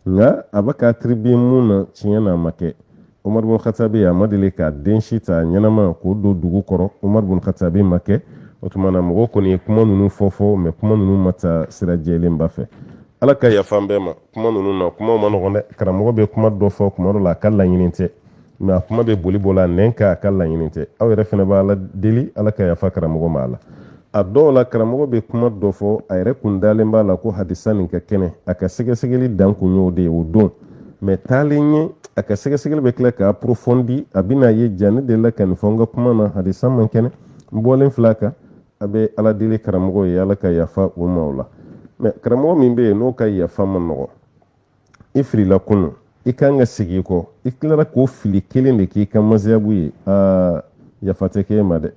nka a bɛ ka tribi mun na tiɲɛ na a ma kɛ Umar bin Khattabi a ma deli ka den si ta ɲɛnama k'o don dugu kɔrɔ Umar bin Khattabi ma kɛ o tuma na mɔgɔ kɔni ye kuma ninnu fɔ mais kuma ninnu ma taa sira jɛlenba fɛ ala ka yafa an bɛɛ ma kuma ninnu na kuma ma nɔgɔn dɛ karamɔgɔ bɛ kuma dɔ fɔ kuma dɔ la a ka laɲini tɛ mais a kuma bɛ boli bɔla nɛn ka a ka laɲini tɛ aw yɛrɛ fana b'a la deli ala ka yafa karamɔgɔ ma a la a dɔw la karamɔgɔ bɛ kuma dɔ fɔ a yɛrɛ kun dalen b'a la ko hadisa nin ka kɛnɛ a ka sɛgɛsɛgɛli dan kun y'o de ye o don mais taalen ɲɛ a ka sɛgɛsɛgɛli bɛ tila ka approfondi a bɛna ye ja ne delila ka nin fɔ n ka kuma na hadisa man kɛnɛ n bɔlen filɛ a kan a bɛ ala deli karamɔgɔ ye ala ka yafa o ma o la mais karamɔgɔ min bɛ yen n'o ka yafa man nɔgɔ i filila kunu i kan ka segin kɔ i tilara k'o fili kelen de k'i ka maziyabu ye yafa tɛ k'e ma dɛ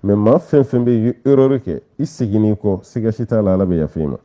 mais maa fɛn fɛn bɛ ye erreur kɛ i seginni kɔ siga si t'a la ala bɛ yafa i ma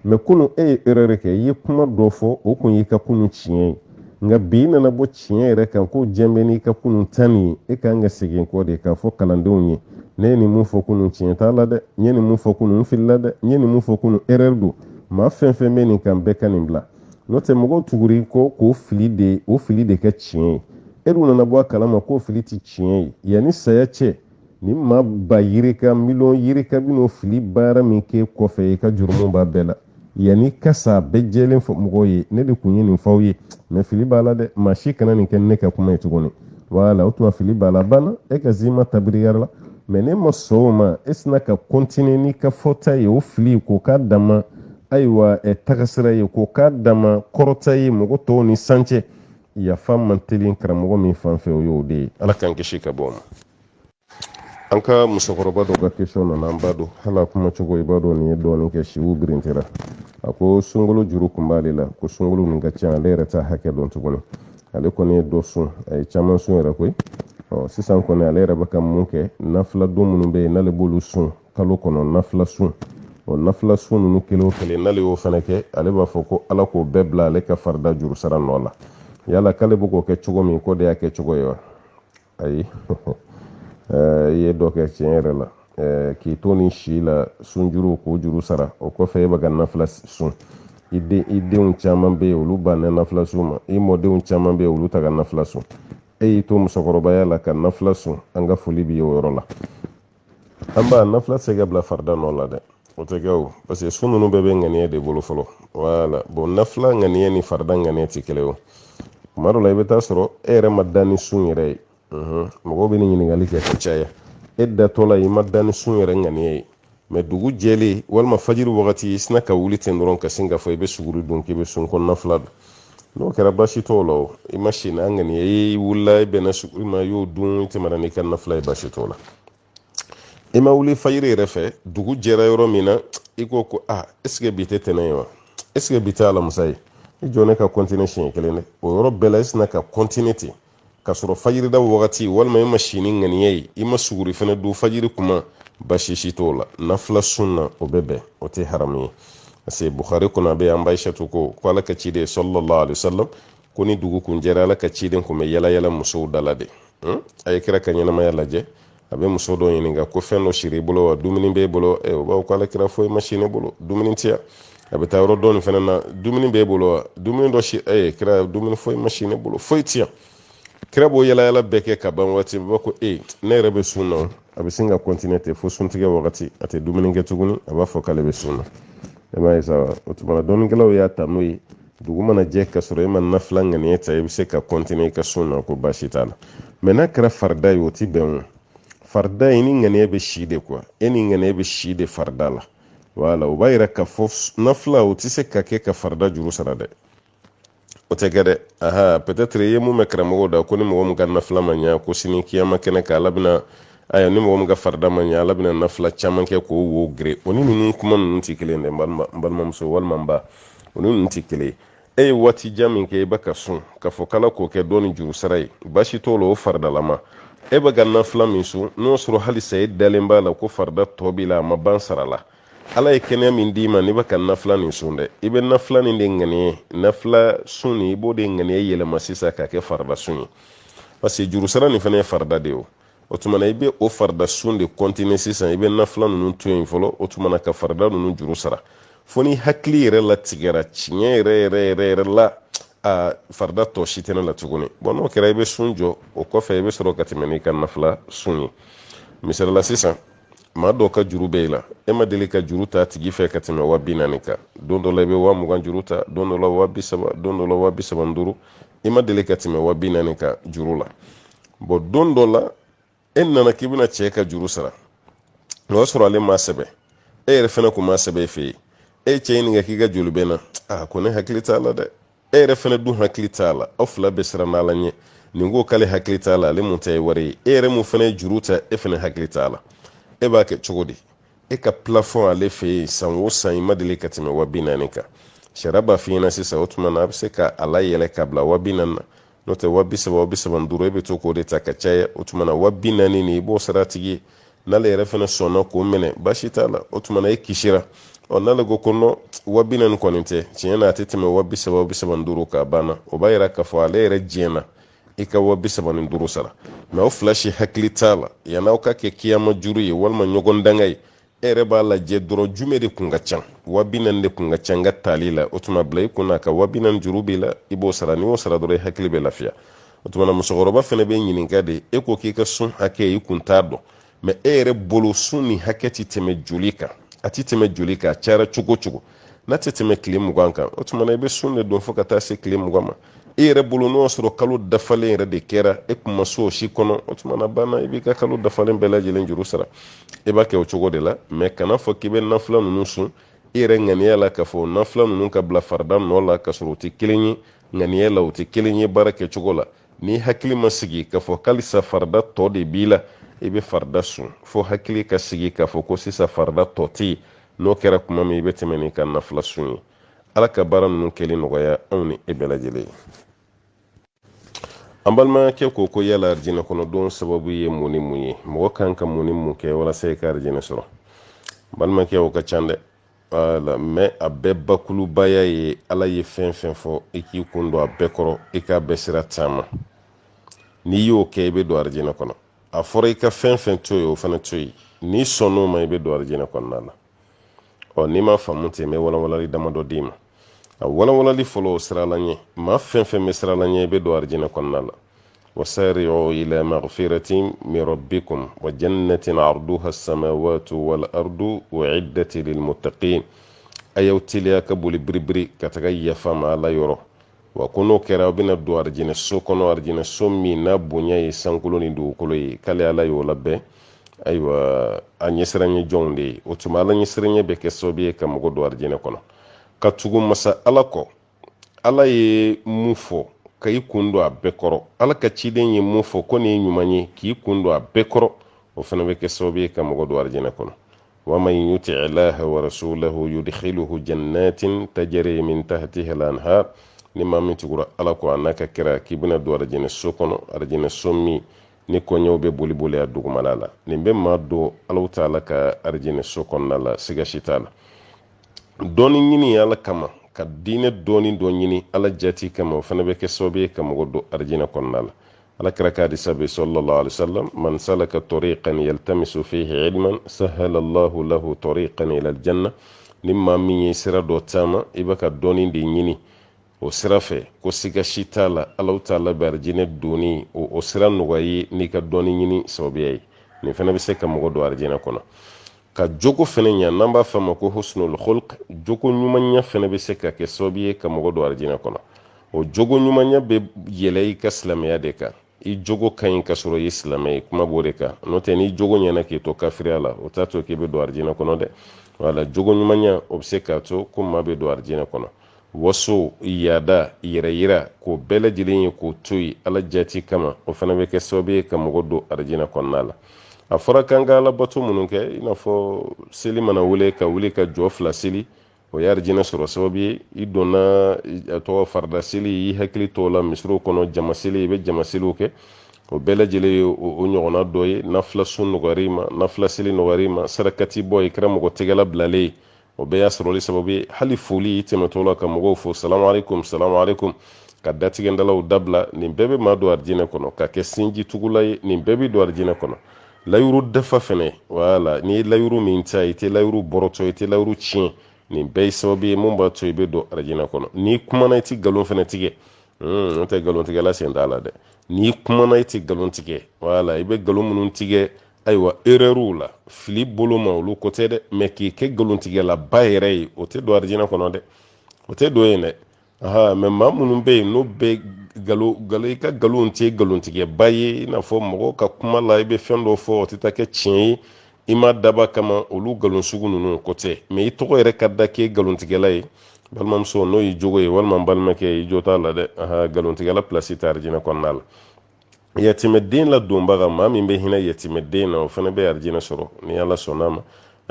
mais kunu e ye erreur kɛ i ye kuma dɔ fɔ o kun y'i ka kunu tiɲɛ ye nka bi i nana bɔ tiɲɛ yɛrɛ kan ko diɲɛ bɛ n'i ka kunu ta nin ye e kan ka segin kɔ de k'a fɔ kalandenw ye ne ye nin mun fɔ kunu tiɲɛ t'a la dɛ n ye nin mun fɔ kunu n filila dɛ n ye nin mun fɔ kunu erreur don maa fɛn fɛn bɛ nin kan bɛɛ ka nin bila n'o tɛ mɔgɔw tuguri kɔ k'o fili de kɛ tiɲɛ ye e dun nana bɔ a kalama k'o fili tɛ tiɲɛ ye yanni saya cɛ ni maa ba yirika miliyɔn yirika bɛn'o fili baara min k'e kɔfɛ i ka jurumu b'a bɛɛ la yanni ka sa bɛɛ jɛlen fɔ mɔgɔw ye ne de kun ye nin fɔw ye mais fili b'a la dɛ maa si kana nin kɛ ne ka kuma ye tuguni voilà o tuma fili b'a la banna e ka zima tabiriyara la mais ne ma sɔn o ma e sina ka continuer n'i ka fɔta ye o fili k'o k'a dama ayiwa tagasira ye k'o k'a dama kɔrɔta ye mɔgɔ tɔw ni san cɛ yafa man teli karamɔgɔ min fan fɛ o y'o de ye ala k'an kisi ka bɔ o ma an ka musokɔrɔba dɔ ka question nana an b'a dɔn hali kuma cogo i b'a dɔn nin ye dɔɔnin kɛ siw birintira a ko sunkalo juru kun b'ale la ko sunkalo nin ka ca ale yɛrɛ t'a hakɛ dɔn tuguni ale kɔni ye dɔ sun a ye caman sun yɛrɛ koyi sisan kɔni ale yɛrɛ bɛ ka mun kɛ nafila don minnu bɛ yen n'ale b'olu sun kalo kɔnɔ nafila sun o nafila sun ninnu kelen o kelen n'ale y'o fana kɛ ale b'a fɔ ko ala k'o bɛɛ bila ale ka farida juru sara nɔ la yala k'ale bɛ k'o kɛ cogo min ko de y'a kɛ cogo ye wa ayi i ye dɔ kɛ tiɲɛ yɛrɛ la k'i to nin si la sunjuru k'o juru sara o kɔfɛ e bɛ ka nafila sun i denw caman bɛ yen olu banna nafila sun ma i mɔdenw caman bɛ yen olu ta ka nafila sun e y'i to musokɔrɔbaya la ka nafila sun an ka foli b'i ye o yɔrɔ la an b'a nafila tɛ se ka bila farida nɔ la dɛ o tɛ kɛ o parce que sun ninnu bɛɛ bɛ ŋaniya de bolo fɔlɔ voilà bon nafila ŋaniya ni farida ŋaniya tɛ kelen o tuma dɔ la i bɛ taa sɔrɔ e yɛrɛ ma da ni sun yɛrɛ ye mɔgɔw bɛ nin ɲininkali kɛ ka caya e datɔ la i ma da ni sun yɛrɛ ŋaniya ye mais dugu jɛlen walima fajiri wagati i sina ka wuli ten dɔrɔn ka sin ka fɔ i bɛ suguri dun k'i bɛ sun kɔnɔna fila dun n'o kɛra baasi t'o la o i ma si n'a ŋaniya i wulila i bɛnna suguri ma i y'o dun i tɛmɛna n'i ka nafila ye baasi t'o la i ma wuli fajiri yɛrɛ fɛ dugu jɛra yɔrɔ min na i ko est-ce que bi tɛ tɛnɛ ye wa est-ce que bi tɛ alamisa ye i jɔ ne ka continuer siɲɛ kelen dɛ o yɔrɔ bɛɛ la i sina ka continuer ten ka sɔrɔ fajirida wagati walima i ma si ni ŋaniya ye i ma suguri fana dun fajiri kuma baasi si t'o la nafila sunna o bɛ bɛn o tɛ haramu ye parce que Bukhari kɔnɔ a bɛ an ba Aishatu ko ala ka ciden sallallahu alaihi wasallam ko ni dugu kun jɛra ala ka ciden kun bɛ yala yala musow dala de a ye kira ka ɲɛnamaya lajɛ a bɛ muso dɔ ɲininka ko fɛn dɔ siri i bolo wa dumuni b'e bolo o b'a fɔ ko ala kira foyi ma si ne bolo dumuni tɛ yan a bɛ taa yɔrɔ dɔɔni fana na dumuni b'e bolo wa dumuni dɔ si kira dumuni foyi ma si ne bolo foyi tɛ yan kira b'o yala yala bɛɛ kɛ ka ban waati b'a ko ne yɛrɛ bɛ sun na a bɛ sin ka continuer ten fo suntigɛ wagati a tɛ dumuni kɛ tuguni a b'a fɔ k'ale bɛ sun na e m'a ye sa o tuma dɔɔnikɛlaw y'a ta n'o ye dugu mana jɛ ka sɔrɔ e ma nafila ŋaniya ta i bɛ se ka continuer i ka sun na ko baasi t'a la mais n'a kɛra farida ye o tɛ bɛn o farida ye ni ŋaniya bɛ si de quoi e ni ŋaniya bɛ si de farida la voilà o b'a yira k'a fɔ nafila o tɛ se ka kɛ ka farida juru sara dɛ o tɛ kɛ dɛ peut-être i ye mun mɛn karamɔgɔw da ko ni mɔgɔ min ka nafila ma ɲɛ ko sini kiyama kɛnɛ kan ala bɛna ni mɔgɔ min ka farida ma ɲɛ ala bɛna nafila caman kɛ k'o wo gere o ni ninnu kuma ninnu tɛ kelen dɛ n balimamuso walima n ba o ni ninnu tɛ kelen e ye waati jan min kɛ i bɛ ka sun k'a fɔ k'ala k'o kɛ dɔɔni juru sara ye baasi t'o la o faridalama e bɛ ka nafila min sun n'o sɔrɔ halisa e dalen b'a la ko farida tɔ b'i la a ma ban sara la ala ye kɛnɛya min d'i ma n'i bɛ ka nafila nin sun dɛ i bɛ nafila nin de ŋaniya nafila sun nin i b'o de ŋaniya yɛlɛma sisan k'a kɛ farida sun ye parce que juru sara nin fana ye farida de ye o tuma na i bɛ o farida sun de continuer sisan i bɛ nafila ninnu to yen fɔlɔ o tuma na ka farida ninnu juru sara fo ni hakili yɛrɛ latigɛra tiɲɛ yɛrɛ la farida tɔ si tɛ ne la tuguni bon n'o kɛra i bɛ sun jɔ o kɔfɛ i bɛ sɔrɔ ka tɛmɛ n'i ka nafila sun ye misali la sisan maa dɔw ka juru bɛ i la e ma deli ka juru ta a tigi fɛ ka tɛmɛ 40,000 kan don dɔ la i bɛ 20,000 juru ta don dɔ la 30,000 don dɔ la 35,000 i ma deli ka tɛmɛ 40,000 kan juru la bon don dɔ la e nana k'i bɛna cɛ ka juru sara o y'a sɔrɔ ale ma sɛbɛ e yɛrɛ fana kun ma sɛbɛ e fɛ yen e cɛ ɲininka k'i ka joli bɛ na ko ne hakili t'a la dɛ e yɛrɛ fana dun hakili t'a la aw fila bɛ siran n'ala ɲɛ nin ko k'ale hakili t'a la ale mun ta ye wari ye e yɛrɛ mun fana ye juru ta e fana hakili t'a la e b'a kɛ cogo di e ka plafond ale fe san o san ima deli ka tɛmɛ 40,000 kan sariya b'a f'i ɲɛna sisan o tuma na a bɛ se ka ala yɛlɛ ka bila 40,000 na n'o tɛ 30,000 e bɛ to k'o de ta ka caya o tuma na 40,000 nin i b'o sara tigi ye n'ale yɛrɛ fana sɔnna k'o minɛ baasi t'a la o tuma na e kisira n'ale ko ko no 40,000 kɔni tɛ tiɲɛ na a tɛ tɛmɛ 30,000 k'a banna o b'a yira k'a fɔ ale yɛrɛ diɲɛna i ka 35,000 sara mɛ aw fila si hakili t'a la yan'aw ka kɛ kiyama juru ye walima ɲɔgɔn danga ye e yɛrɛ b'a lajɛ dɔrɔn jumɛn de kun ka ca 40,000 de kun ka ca n ka taali la o tuma bila i kunna ka 40,000 juru b'i la i b'o sara n'i y'o sara dɔrɔn i hakili bɛ lafiya o tuma na musokɔrɔba fana bɛ ɲininka de e ko k'i ka sun hakɛ i kun t'a dɔn mɛ e yɛrɛ bolo sun ni hakɛ tɛ tɛmɛ joli kan a tɛ tɛmɛ joli kan a cayara cogo cogo n'a tɛ tɛmɛ tile 20 kan o tuma na i bɛ sun de dɔn fo ka taa se tile 20 ma e yɛrɛ bolo n'o sɔrɔ kalo dafalen yɛrɛ de kɛra e kun ma so o si kɔnɔ o tuma na banna i b'i ka kalo dafalen bɛɛ lajɛlen juru sara e b'a kɛ o cogo de la mɛ kana fɔ k'i bɛ nafila ninnu sun e yɛrɛ ŋaniya la k'a fɔ nafila ninnu ka bila farida nɔ la k'a sɔrɔ o tɛ kelen ye ŋaniya la o tɛ kelen ye baara kɛcogo la n'i hakili ma sigi k'a fɔ halisa farida tɔ de b'i la i bɛ farida sun fo hakili ka sigi k'a fɔ ko sisan farida tɔ tɛ yen n'o kɛra tuma min i bɛ tɛmɛ n'i ka nafila sun ye ala ka baara ninnu kɛli nɔgɔya anw ni e bɛɛ lajɛlen ye an balimakɛ ko yala arijinɛ kɔnɔdon sababu ye mun ni mun ye mɔgɔ kan ka mun ni mun kɛ walasa i ka arijinɛ sɔrɔ balimakɛ o ka can dɛ wala mɛ a bɛɛ bakulubaya ye ala ye fɛn fɛn fɔ i k'i kun don a bɛɛ kɔrɔ i k'a bɛɛ sira taama n'i y'o kɛ i bɛ don arijinɛ kɔnɔ a fɔra i ka fɛn fɛn to ye o fana to ye n'i sɔnn'o ma i bɛ don arijinɛ kɔnɔna la n'i ma faamu ten n bɛ walawalali damadɔ d'i ma a walawalali fɔlɔ o sirala ɲɛ maa fɛn fɛn bɛ sirala ɲɛ i bɛ don arijinɛ kɔnɔna la wasari'u ila maghfiratin min rabbikum wa jannatin arduha as-samawati wal ardu u'iddat lil muttaqin ayaw teliya ka boli biribiri ka taga yafa ma ala yɔrɔ wa ko n'o kɛra aw bɛna don arijinɛ so kɔnɔ arijinɛ so min n'a bonya ye sankolo ni dugukolo ye k'ale ala y'o labɛn ayiwa a ɲɛsiranɲɛ jɔnw de ye o tuma ala ɲɛsiranɲɛ bɛ kɛ sababu ye ka mɔgɔ don arijinɛ kɔnɔ ka tugu masa ala kɔ ala ye mun fɔ ka i kun don a bɛɛ kɔrɔ ala ka ciden ye mun fɔ ko nin ye ɲuman ye k'i kun don a bɛɛ kɔrɔ o fana bɛ kɛ sababu ye ka mɔgɔ don arijinɛ kɔnɔ wa man yuti ilaha wa rasulahu yudkhiluhu jannatin tajri min tahtiha al-anhar ni maa min tugura ala kɔ a n'a ka kɛra k'i bɛna don arijinɛ so kɔnɔ arijinɛ so min ni kɔɲɛw bɛ boli a dugumala la nin bɛ maa don alaw ta'ala ka arijinɛ so kɔnɔna la siga si t'a la dɔɔni ɲini ala kama ka diinɛ dɔɔni dɔ ɲini ala jati kama o fana bɛ kɛ sababu ye ka mɔgɔ don arijinɛ kɔnɔna la ala kɛra ka hadisa bɛ sallallahu alaihi wasallam man salaka tariqan yaltamisu fihi ilman sahala Allahu lahu tariqan ila aljanna ni maa min ye sira dɔ taama i bɛ ka dɔɔni de ɲini o sira fɛ ko siga si t'a la alaw ta'ala bɛ arijinɛ donni o sira nɔgɔya ye n'i ka dɔɔni ɲini sababuya ye nin fana bɛ se ka mɔgɔ don arijinɛ kɔnɔ ka jogo fana ɲa n'an b'a fɔ a ma ko husnul khulq jogo ɲumanya fana bɛ se ka kɛ sababu ye ka mɔgɔ don arijinɛ kɔnɔ o jogo ɲumanya bɛ yɛlɛ i ka silamɛya de kan i jogo ka ɲi ka sɔrɔ i ye silamɛ ye kuma b'o de kan n'o tɛ n'i jogo ɲɛna k'i to kafiriya la o t'a to k'i bɛ don arijinɛ kɔnɔ dɛ wala jogo ɲumanya o bɛ se k'a to ko maa bɛ don arijinɛ kɔnɔ waso yaada yɛrɛ yira k'o bɛɛ lajɛlen ye k'o to yen ala jati kama o fana bɛ kɛ sababu ye ka mɔgɔ don arijinɛ kɔnɔna la a fɔra kan ka ala bato minnu kɛ i n'a fɔ seli mana wele ka wuli ka jɔ 2 seli o ye arijinɛ sɔrɔ sababu ye i donna a tɔgɔ farida seli i hakili t'o la misiriw kɔnɔ jama seli i bɛ jama seliw kɛ o bɛɛ lajɛlen ye o ɲɔgɔnna dɔ ye nafila sun nɔgɔyar'i ma nafila seli nɔgɔyar'i ma sarakati bɔ i kɛra mɔgɔ tɛgɛla bilalen ye o bɛɛ y'a sɔrɔli sababu ye hali foli i tɛmɛtɔ la ka mɔgɔw fo salamu alaikum ka datigɛndalaw dabila nin bɛɛ bɛ maa don arijinɛ kɔnɔ ka kɛ sinji tugula ye nin bɛɛ bɛ don arijinɛ kɔnɔ layuru dafa fɛnɛ wala ni ye layuru min ta i tɛ layuru bɔrɔtɔ i tɛ layuru tiɲɛ nin bɛɛ ye sababu ye mun b'a to i bɛ don arijinɛ kɔnɔ n'i kumana i tɛ nkalon fɛnɛ tigɛ n'o tɛ nkalontigɛla sen t'a la dɛ n'i kumana i tɛ nkalon tigɛ wala i bɛ nkalon minnu tigɛ ayiwa erreur la fili bolo ma olu ko tɛ dɛ mɛ k'i kɛ nkalontigɛla ba yɛrɛ ye o tɛ don arijinɛ kɔnɔ dɛ o tɛ don yen dɛ mɛ maa minnu bɛ yen n'o bɛ galo i ka nkalon tɛ nkalontigɛba ye i n'a fɔ mɔgɔw ka kuma la i bɛ fɛn dɔ fɔ o tɛ taa kɛ tiɲɛ ye i ma daba kama olu nkalon sugu ninnu ko tɛ mɛ i tɔgɔ yɛrɛ ka da k'e nkalontigɛla ye balimamuso n'o y'i jogo ye walima balimakɛ i jo t'a la dɛ nkalontigɛla pilasi tɛ arijinɛ kɔnɔna la yatimɛden ladonbaga maa min bɛ hinɛ yatimɛden na o fana bɛ arijinɛ sɔrɔ ni ala sɔnn'a ma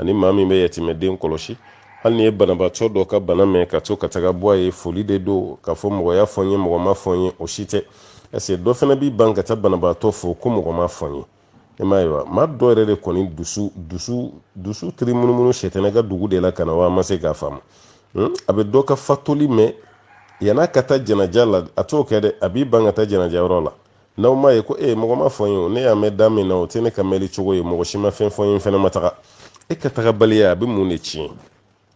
ani maa min bɛ yatimɛden kɔlɔsi hali ni ye banabaatɔ dɔ ka bana mɛn ka to ka taga bɔ a ye foli de don k'a fɔ mɔgɔ y'a fɔ n ye mɔgɔ ma fɔ n ye o si tɛ ɛseke dɔ fana b'i ban ka taa banabaatɔ fo ko mɔgɔ ma fɔ n ye e m'a ye wa maa dɔ yɛrɛ de kɔni dusu tiri munumunu sɛtɛnɛ ka dugu de la ka na wa a ma se k'a faamu a bɛ dɔ ka fatoli mɛn yan'a ka taa jɛnɛja la a t'o kɛ dɛ a b'i ban ka taa jɛnɛja yɔrɔ la n'aw m'a ye ko mɔgɔ ma fɔ n ye o ne y'a mɛn da min na o tɛ ne ka mɛnli cogo ye mɔgɔ si ma fɛn fɔ n ye fɛnɛ ma taga e ka taga baliya a bɛ mun de tiɲɛ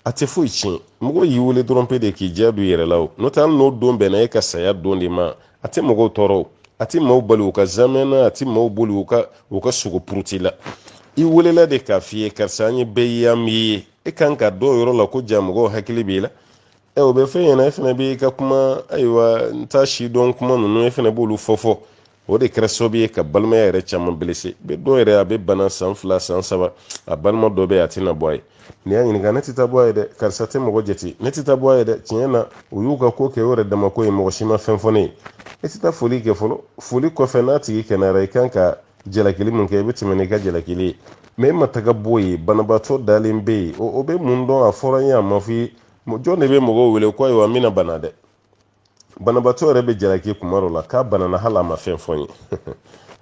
a tɛ foyi tiɲɛ mɔgɔ y'i wele dɔrɔn pe de k'i diya don i yɛrɛ la o n'o tɛ hali n'o don bɛnna e ka saya don de ma a tɛ mɔgɔw tɔɔrɔ o a tɛ maaw bali u ka zamɛ na a tɛ maaw boli u ka sogo puruti la i welela de k'a f'i ye karisa an ye bɛɛ y'a min ye e kan ka dɔn yɔrɔ la ko ja mɔgɔw hakili b'i la o bɛ fɛn ɲɛna e fana b'i ka kuma ayiwa n t'a si dɔn kuma ninnu e fana b'olu fɔ o de kɛra sababu ye ka balimaya yɛrɛ caman blessé bɛ dɔw yɛrɛ a bɛ bana san 2 san 3 a balima dɔ bɛ a tɛna bɔ a ye ni y'a ɲininka ne tɛ taa bɔ a ye dɛ karisa tɛ mɔgɔ jate ne tɛ taa bɔ a ye dɛ tiɲɛ na u y'u ka ko kɛ o yɛrɛ dama ko ye mɔgɔ si ma fɛn fɔ ne ye e tɛ taa foli kɛ fɔlɔ foli kɔfɛ n'a tigi kɛnɛyara i kan ka jalakili mun kɛ i bɛ tɛmɛ n'i ka jalakili ye mɛ e ma taga bɔ yen banabaatɔ dalen bɛ yen o bɛ mun dɔn a fɔra n ye a ma fɔ i ye jɔn de bɛ mɔgɔw wele ko ayiwa n bɛna bana dɛ banabaatɔ yɛrɛ bɛ jalaki kuma dɔ la k'a banana hali a ma fɛn fɔ n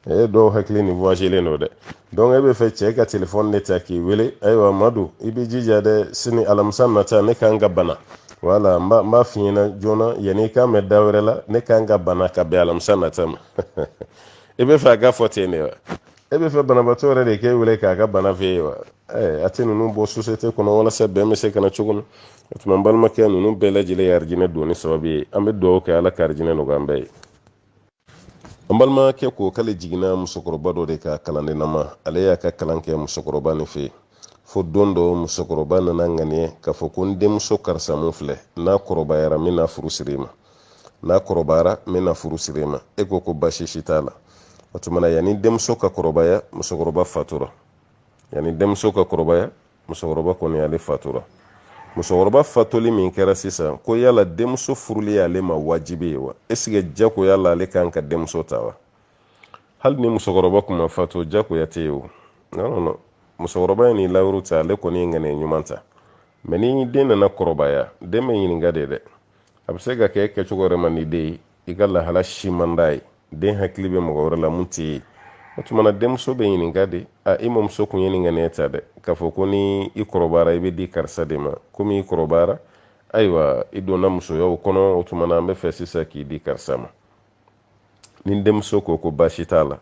ye dɔw hakili ni voyagelen don dɛ donc e bɛ fɛ cɛ ka telefɔni de ta k'i wele ayiwa madu i bɛ jija dɛ sini alamisa nata ne kan ka bana wala n b'a f'i ɲɛna joona yanni i k'a mɛn da wɛrɛ la ne kan ka bana ka bɛn alamisa nata ma e bɛ fɛ a ka fɔ ten de wa e bɛ fɛ banabaatɔ yɛrɛ de k'e wele k'a ka bana f'e ye wa a tɛ ninnu bɔ société kɔnɔ walasa bɛn bɛ se ka na cogo min o tuma n balimakɛ ninnu bɛɛ lajɛlen ye arijinɛ don ni sababu ye an bɛ dugawu kɛ ala ka arijinɛ nɔgɔya an bɛɛ ye an balimakɛ ko k'ale jiginna musokɔrɔba dɔ de ka kalanden nama ale y'a ka kalan kɛ musokɔrɔba nin fɛ yen fo don dɔ musokɔrɔba nana ŋaniya k'a fɔ ko n denmuso karisa mun filɛ n'a kɔrɔbayara n bɛna furu siri ma n'a kɔrɔbayara n bɛna furu siri ma e ko baasi si t'a la o tuma na yanni denmuso ka kɔrɔbaya musokɔrɔba fatura yanni denmuso ka kɔrɔbaya musokɔrɔba kɔni ale fatura musokɔrɔba fatoli min kɛra sisan ko yala denmuso furulen ale ma wajibi ye wa est-ce que jagoya la ale kan ka denmuso ta wa hali ni musokɔrɔba kuma fatu jagoya tɛ ye o non musokɔrɔba ye ni lawuru ta ale kɔni ye ŋaniya ɲuman ta mɛ ni den nana kɔrɔbaya den bɛ ɲininka de dɛ a bɛ se ka kɛ kɛcogo yɛrɛ man di den ye i ka lahala si man d'a ye den hakili bɛ mɔgɔ wɛrɛ la mun tɛ ye o tuma na denmuso bɛ ɲininka de i mamuso kun ye nin ŋaniya ta dɛ k'a fɔ ko ni i kɔrɔbayara i bɛ di karisa de ma komi i kɔrɔbayara ayiwa i donna musoyaw kɔnɔ o tuma na an bɛ fɛ sisan k'i di karisa ma ni denmuso ko baasi t'a la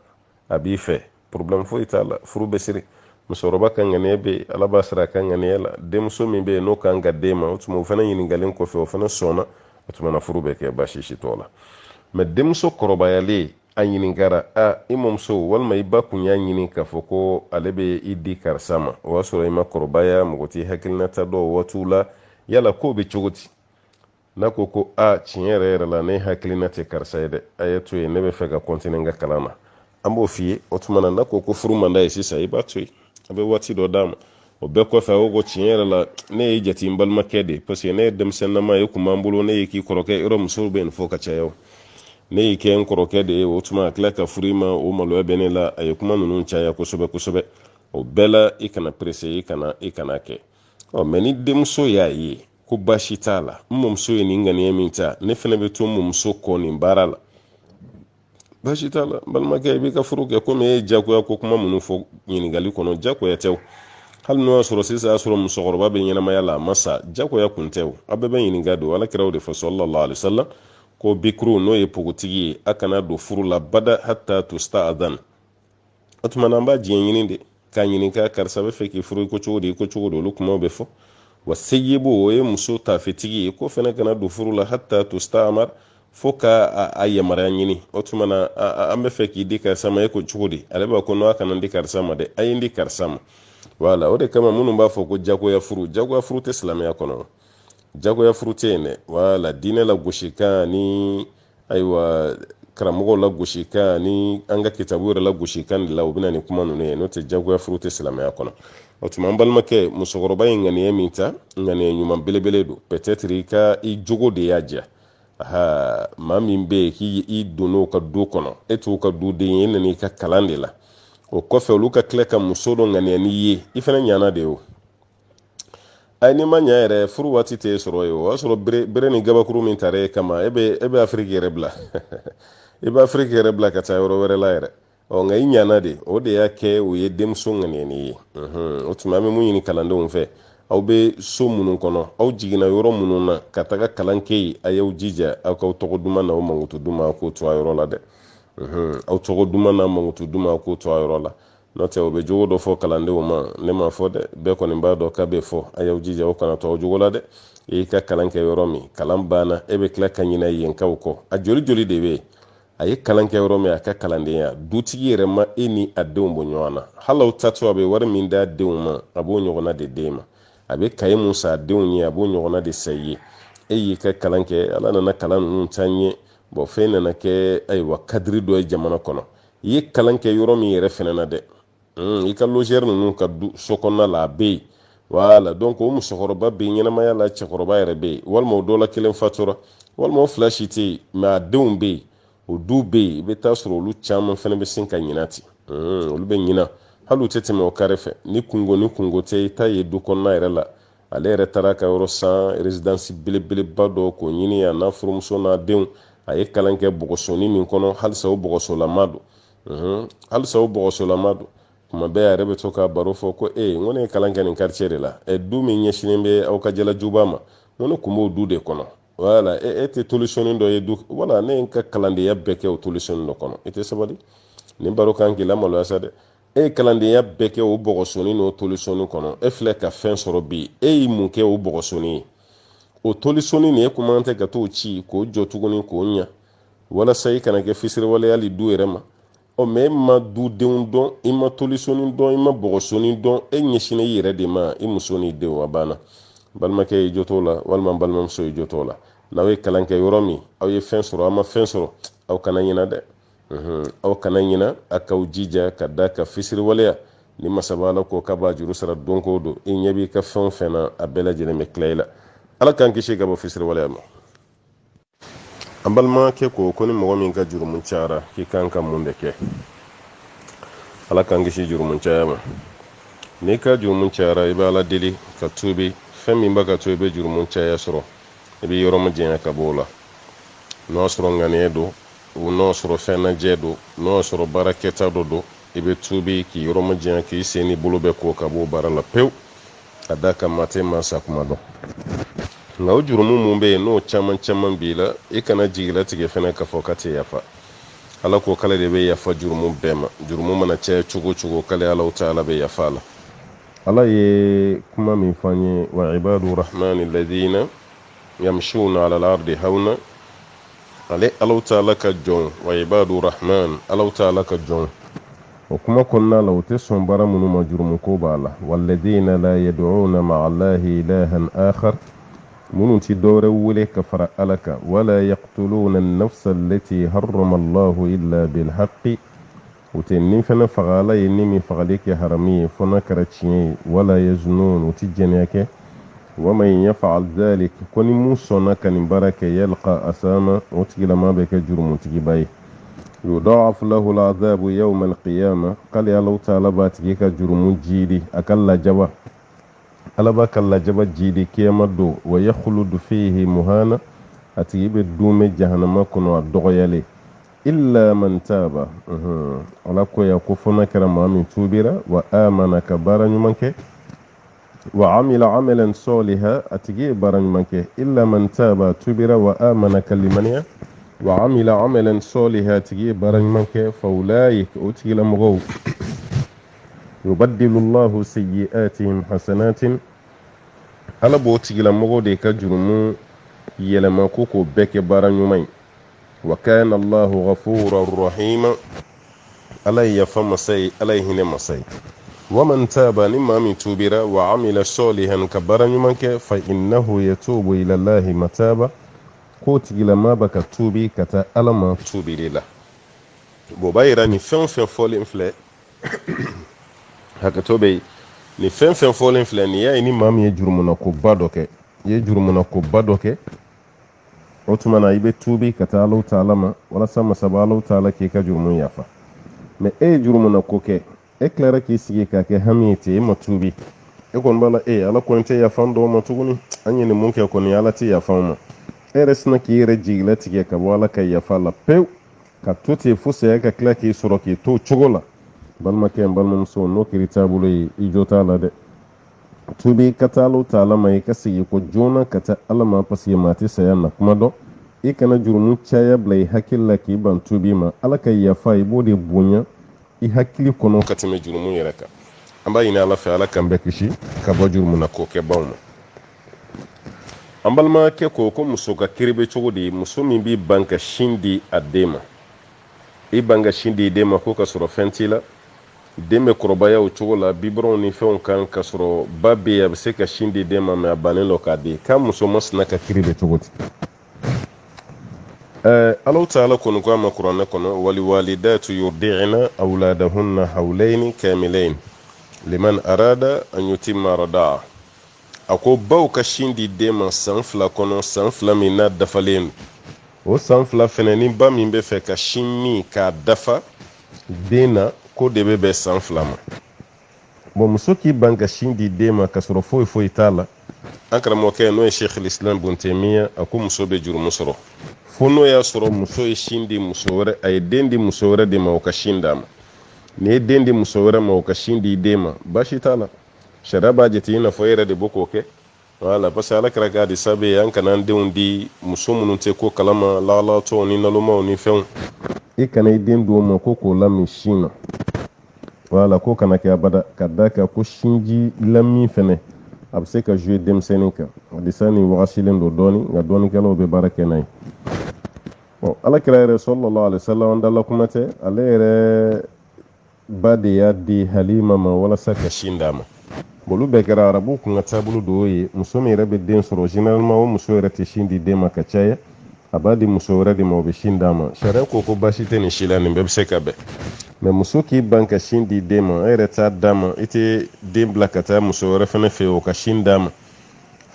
a b'i fɛ problème foyi t'a la furu bɛ siri musokɔrɔba ka ŋaniya bɛ yen ala b'a sara a ka ŋaniya la denmuso min bɛ yen n'o kan ka den ma o tuma o fana ɲininkalen kɔfɛ o fana sɔnna o tuma na furu bɛ kɛ baasi si t'o la mɛ denmuso kɔrɔbayalen a ɲininkara i mamuso walima i ba kun y'a ɲini k'a fɔ ko ale bɛ i di karisa ma o y'a sɔrɔ i ma kɔrɔbaya mɔgɔ t'i hakilinata dɔn o waatiw la yala ko bɛ cogo di n'a ko tiɲɛ yɛrɛ yɛrɛ la ne hakilina tɛ karisa ye dɛ a ye to yen ne bɛ fɛ ka continuer n ka kalan na an b'o f'i ye o tuma na n'a ko furu man d'a ye sisan i b'a to yen a bɛ waati dɔ d'a ma o bɛɛ kɔfɛ a ko tiɲɛ yɛrɛ la ne ye jate n balimakɛ de parce que ne ye denmisɛnninama ye kun b'an bolo ne ye k'i kɔrɔkɛ yɔrɔ musow bɛ nin fɔ ka caya o ne y'i kɛ n kɔrɔkɛ de ye o tuma a tila ka furu i ma o maloya bɛ ne la a ye kuma ninnu caya kosɛbɛ kosɛbɛ o bɛɛ la i kana presse i kana kɛ mɛ ni denmuso y'a ye ko baasi t'a la n mamuso ye nin ŋaniya min ta ne fana bɛ to n mamuso kɔ nin baara la baasi t'a la balimakɛ i b'i ka furu kɛ komi e ye jagoya ko kuma minnu fɔ ɲininkali kɔnɔ jagoya tɛ o hali n'o y'a sɔrɔ sisan y'a sɔrɔ musokɔrɔba bɛ ɲɛnamaya la a ma sa jagoya kun tɛ o a bɛɛ bɛ ɲininka don alakira o de fɔ sallallahu alaihi wasallam ko bikuru n'o ye pogotigi ye a kana don furu la bada hatta tusta'adhan o tuma na an b'a diɲɛ ɲini de k'a ɲininka karisa bɛ fɛ k'i furu ko cogo di olu kumaw bɛ fɔ wa seyibu o ye muso taafetigi ye ko fana kana don furu la hatta tusta'mar fo ka a yamaruya ɲini o tuma na an bɛ fɛ k'i di karisa ma e ko cogo di ale b'a ko n'a kana di karisa ma dɛ a ye n di karisa ma wala o de kama minnu b'a fɔ ko jagoya furu tɛ silamɛya kɔnɔ jagoya furu tɛ yen dɛ wala diinɛ la gosikan ni ayiwa karamɔgɔw la gosikan ni an ka kitabu yɛrɛ la gosikan de la u bɛna ni kuma ninnu ye n'o tɛ jagoya furu tɛ silamɛya kɔnɔ o tuma an balimakɛ musokɔrɔba ye ŋaniya min ta ŋaniya ɲuman belebele don peut-être i jogo de y'a diya maa min bɛ yen k'i donn'o ka du kɔnɔ e t'o ka duden ye e nan'i ka kalan de la o kɔfɛ olu ka tila ka muso dɔ ŋaniya n'i ye i fana ɲana de o ay ni manya yɛrɛ furu waati tɛ sɔrɔ ye o y'a sɔrɔ bere ni gabakuru min tare kama e bɛ afiriki yɛrɛ bila i bɛ afiriki yɛrɛ bila ka taa yɔrɔ wɛrɛ la yɛrɛ nka i ɲana de o de y'a kɛ o ye denmuso ŋaniɛni ye o tuma an bɛ mun ɲini kalandenw fɛ aw bɛ so minnu kɔnɔ aw jiginna yɔrɔ minnu na ka taga kalan kɛ yen a y'aw jija aw k'aw tɔgɔ duman na o mankutu duman aw k'o to a yɔrɔ la dɛ aw tɔgɔ duman na mankutu duman aw k'o to a yɔrɔ la n'o tɛ o bɛ jogo dɔ fɔ kalandenw ma ne ma fɔ dɛ bɛɛ kɔni b'a dɔn k'a bɛ fɔ a y'aw jija aw kana to aw jogo la dɛ i y'i ka kalan kɛ yɔrɔ min kalan banna e bɛ tila ka ɲinɛ yenkaw kɔ a joli joli de bɛ yen a ye kalan kɛ yɔrɔ min a ka kalandenya dutigi yɛrɛ ma e ni a denw bɔ ɲɔgɔn na hali aw tato a bɛ wari min d'a denw ma a b'o ɲɔgɔnna de d'e ma a bɛ kaye mun san a denw ye a b'o ɲɔgɔnna de sa i ye e y'i ka kalan kɛ ala nana kalan ninnu taa ɲɛ bɔn fɛn nana kɛ ayiwa kadiri dɔ ye jamana kɔnɔ i ye kalan kɛ yɔrɔ min yɛrɛ fɛnɛ na dɛ i ka logɛri ninnu ka so kɔnɔna la a bɛ yen wala donc o musokɔrɔba bɛ yen ɲɛnamaya la cɛkɔrɔba yɛrɛ bɛ yen walima o dɔ la kelen fatura walima o fila si tɛ yen mɛ a denw bɛ yen o du bɛ yen i bɛ taa sɔrɔ olu caman fana bɛ sin ka ɲina ten olu bɛ ɲina hali u tɛ tɛmɛ o kare fɛ ni kungo tɛ i ta ye du kɔnɔna yɛrɛ la ale yɛrɛ taara ka yɔrɔ san résidence belebeleba dɔ k'o ɲini a n'a furumuso n'a denw a ye kalan kɛ bɔgɔsoni min kɔnɔ halisa o bɔgɔsolama don halisa o bɔgɔsolama don kuma bɛɛ a yɛrɛ bɛ to ka baro fɔ ko n ko ne ye kalan kɛ nin quartier de la du min ɲɛsinen bɛ aw ka jalajuba ma n ko ne tun b'o du de kɔnɔ wala e tɛ tolisiɔni dɔ ye du wala ne ye n ka kalandenya bɛɛ kɛ o tolisiɔni dɔ kɔnɔ i tɛ sabali nin baro kan k'i lamaloya sa dɛ e ye kalandenya bɛɛ kɛ o bɔgɔsoni n'o tolisiɔni kɔnɔ e filɛ ka fɛn sɔrɔ bi e y'i mun kɛ o bɔgɔsoni ye o tolisiɔni nin e kuma tɛ ka t'o ci k'o jɔ tuguni k'o ɲa walasa i kana kɛ fisiriwaleyali du yɛrɛ ma mɛ e ma dudenw dɔn i ma tolisiɔni dɔn i ma bɔgɔsoni dɔn e ɲɛsinɛ i yɛrɛ de ma i muso n'i denw a banna balimakɛ y'i jɔ t'o la walima balimamuso y'i jɔ t'o la n'aw ye kalan kɛ yɔrɔ min aw ye fɛn sɔrɔ aw ma fɛn sɔrɔ aw kana ɲina dɛ aw kana ɲina a k'aw jija ka da ka fisiriwaleya ni masaba ala ko k'a b'a juru sara don ko don i ɲɛ b'i ka fɛn fɛn na a bɛɛ lajɛlen bɛ tila i la ala k'an kisi ka bɔ fisiriwaleya ma an balimakɛ ko ni mɔgɔ min ka jurumu cayara k'i kan ka mun de kɛ ala k'an kisi jurumu caya ma n'i ka jurumu cayara i bɛ ala deli ka tuubi fɛn min b'a ka to i bɛ jurumu caya sɔrɔ i bɛ yɔrɔ ma janya ka bɔ o la n'o sɔrɔ ŋaniya don n'o sɔrɔ fɛn najɛ don n'o sɔrɔ baara kɛta dɔ don i bɛ tuubi k'i yɔrɔ ma janya k'i sen ni bolo bɛ ko ka bɔ baara la pewu a da ka maa tɛ maa sa kuma dɔn nka o jurumu mun bɛ yen n'o caman b'i la i kana jigilatigɛ fɛnɛ ka fɔ ka tɛ yafa ala ko k'ale de bɛ yafa jurumu bɛɛ ma jurumu mana caya cogo cogo k'ale ala ta ala bɛ yafa la ala ye kuma min fɔ an ye wa ibadu rahmani ladina yamshuna ala al-ardi hawna ale ala ta'ala ka jɔn wa ibadu rahman ala ta'ala ka jɔn o kuma kɔnɔna la o tɛ sɔn baara minnu ma jurumu ko b'a la walladina la yad'una ma'a allahi ilahan akhar minnu ti dɔwɛrɛ wele ka fara ala kan wala yaqtuluna an-nafsa allati harrama allahu illa bilhaqqi o tɛ nin fɛnɛ faga ala ye ni min fagali kɛ harami ye fɔ n'a kɛra tiɲɛ ye wala yaznun o ti jɛnɛya kɛ ومن يفعل ذلك كوني موسونا كان بركة يلقى أساما وتقل ما بك جرم تجيباي يضاعف له العذاب يوم القيامة قال يا الله تعالى باتجيك جرم جيدي أكلا جبا ألبا كلا جبا جيدي كيما دو ويخلد فيه مهانا أتجيب الدوم جهنم كنوا الدغيالي إلا من تاب على كو يكفنا كرما من توبرا وآمن كبارا يمنك وعمل عملا صالحا أتجي برن منك إلا من تاب تبر وآمن كلمنيا وعمل عملا صالحا أتجي برن منك فأولئك أتجي لمغو يبدل الله سيئاتهم حسنات ألا بوتجي لمغو ديك جرمو يلما كوكو بك برن يمين وكان الله غفورا رحيما ألا يفهم سي ألا يهن مسي ومن تاب نما من توبرا وعمل صالحا كبرا يمنك فإنه يتوب إلى الله متابا كوت إلى ما بك توبي كتا ألما توبي لله بوبايرا ni fɛn fɔlen filɛ hakɛto bɛ ni fɛn fɔlen filɛ ni y'a ye ni maa min ye jurumuna koba dɔ kɛ i ye jurumuna koba dɔ kɛ o tuma na i bɛ tuubi ka taa Alahu Taala ma walasa masaba Alahu Taala k'i ka jurumu yafa mais e ye jurumuna ko kɛ e tilara k'i sigi k'a kɛ hami ye ten e ma tuubi e kon bala ala kon te ya fan do ma tuguni anye ne mun ke kon ya ala te ya fan ma sina ki yɛrɛ jigila tigɛ ka bɔ ala ka yafa la pewu ka to ten fo saya ka tila k'i sɔrɔ k'i to cogo la balimakɛ n balimamuso n'o kɛra taabolo ye i jo t'a la dɛ tubi ka taa ala ta ala ma i ka segi ko joona ka taa ala ma paseke maa tɛ saya na kuma dɔn i kana jurumu caya bila i hakili la k'i ban tubi ma ala ka yafa i b'o de bonya i hakili kɔnɔ ka tɛmɛ jurumu yɛrɛ kan an b'a ɲini ala fɛ ala k'an bɛɛ kisi ka bɔ jurumu na k'o kɛ baw ma an balimakɛ ko muso ka kiri bɛ cogo di muso min b'i ban ka sin di a den ma i ban ka sin di i den ma ko ka sɔrɔ fɛn t'i la den bɛ kɔrɔbaya o cogo la biberonw ni fɛnw kan ka sɔrɔ ba bɛ yen a bɛ se ka sin di den ma mɛ a bannen dɔ k'a di k'a muso masina ka kiri bɛ cogo di Allahu ta'ala kɔni ko a ma kuranɛ kɔnɔ waliwalidatu yurdi'na awladahunna hawlayni kamilayn liman arada an yutimma radaa a ko baw ka sin di den ma san 2 kɔnɔ san 2 min n'a dafalen o san 2 fɛnɛ ni ba min bɛ fɛ ka sin min k'a dafa den na ko de bɛ bɛn san 2 ma bon muso k'i ban ka sin di den ma ka sɔrɔ foyi foyi t'a la an karamɔgɔkɛ n'o ye Sheikh al-Islam Ibn Taymiyyah a ko muso bɛ jurumu sɔrɔ fo n'o y'a sɔrɔ muso ye sin di muso wɛrɛ a ye den di muso wɛrɛ de ma o ka sin d'a ma ni ye den di muso wɛrɛ ma o ka sin di den ma baasi t'a la sariya b'a jate i n'a fɔ e yɛrɛ de bɔ k'o kɛ wala parce que ala kɛra k'a di sabe ye an kana an denw di muso minnu tɛ ko kalama lahalatɔw ni nalomaw ni fɛnw i kana i den di o ma ko k'o lami sin na wala ko kana kɛ abada ka da kan ko sinji lami fɛnɛ a bɛ se ka jouer denmisɛnnin kan hadisa nin wagasilen don dɔɔni nka dɔɔnikɛlaw bɛ baara kɛ n'a ye bon ala kɛra yɛrɛ sallallahu alaihi wasallam an dala kuma tɛ ale yɛrɛ ba de y'a di Halima ma walasa ka sin d'a ma bolu bɛɛ kɛra arabu kun ka taabolo dɔw ye muso min yɛrɛ bɛ den sɔrɔ généralement o muso yɛrɛ tɛ sin di den ma ka caya a b'a di muso wɛrɛ de ma o bɛ sin d'a ma sariya ko baasi tɛ nin si la nin bɛɛ bɛ se ka bɛn mais muso k'i ban ka sin di den ma e yɛrɛ t'a d'a ma i tɛ den bila ka taa muso wɛrɛ fɛnɛ fɛ o ka sin d'a ma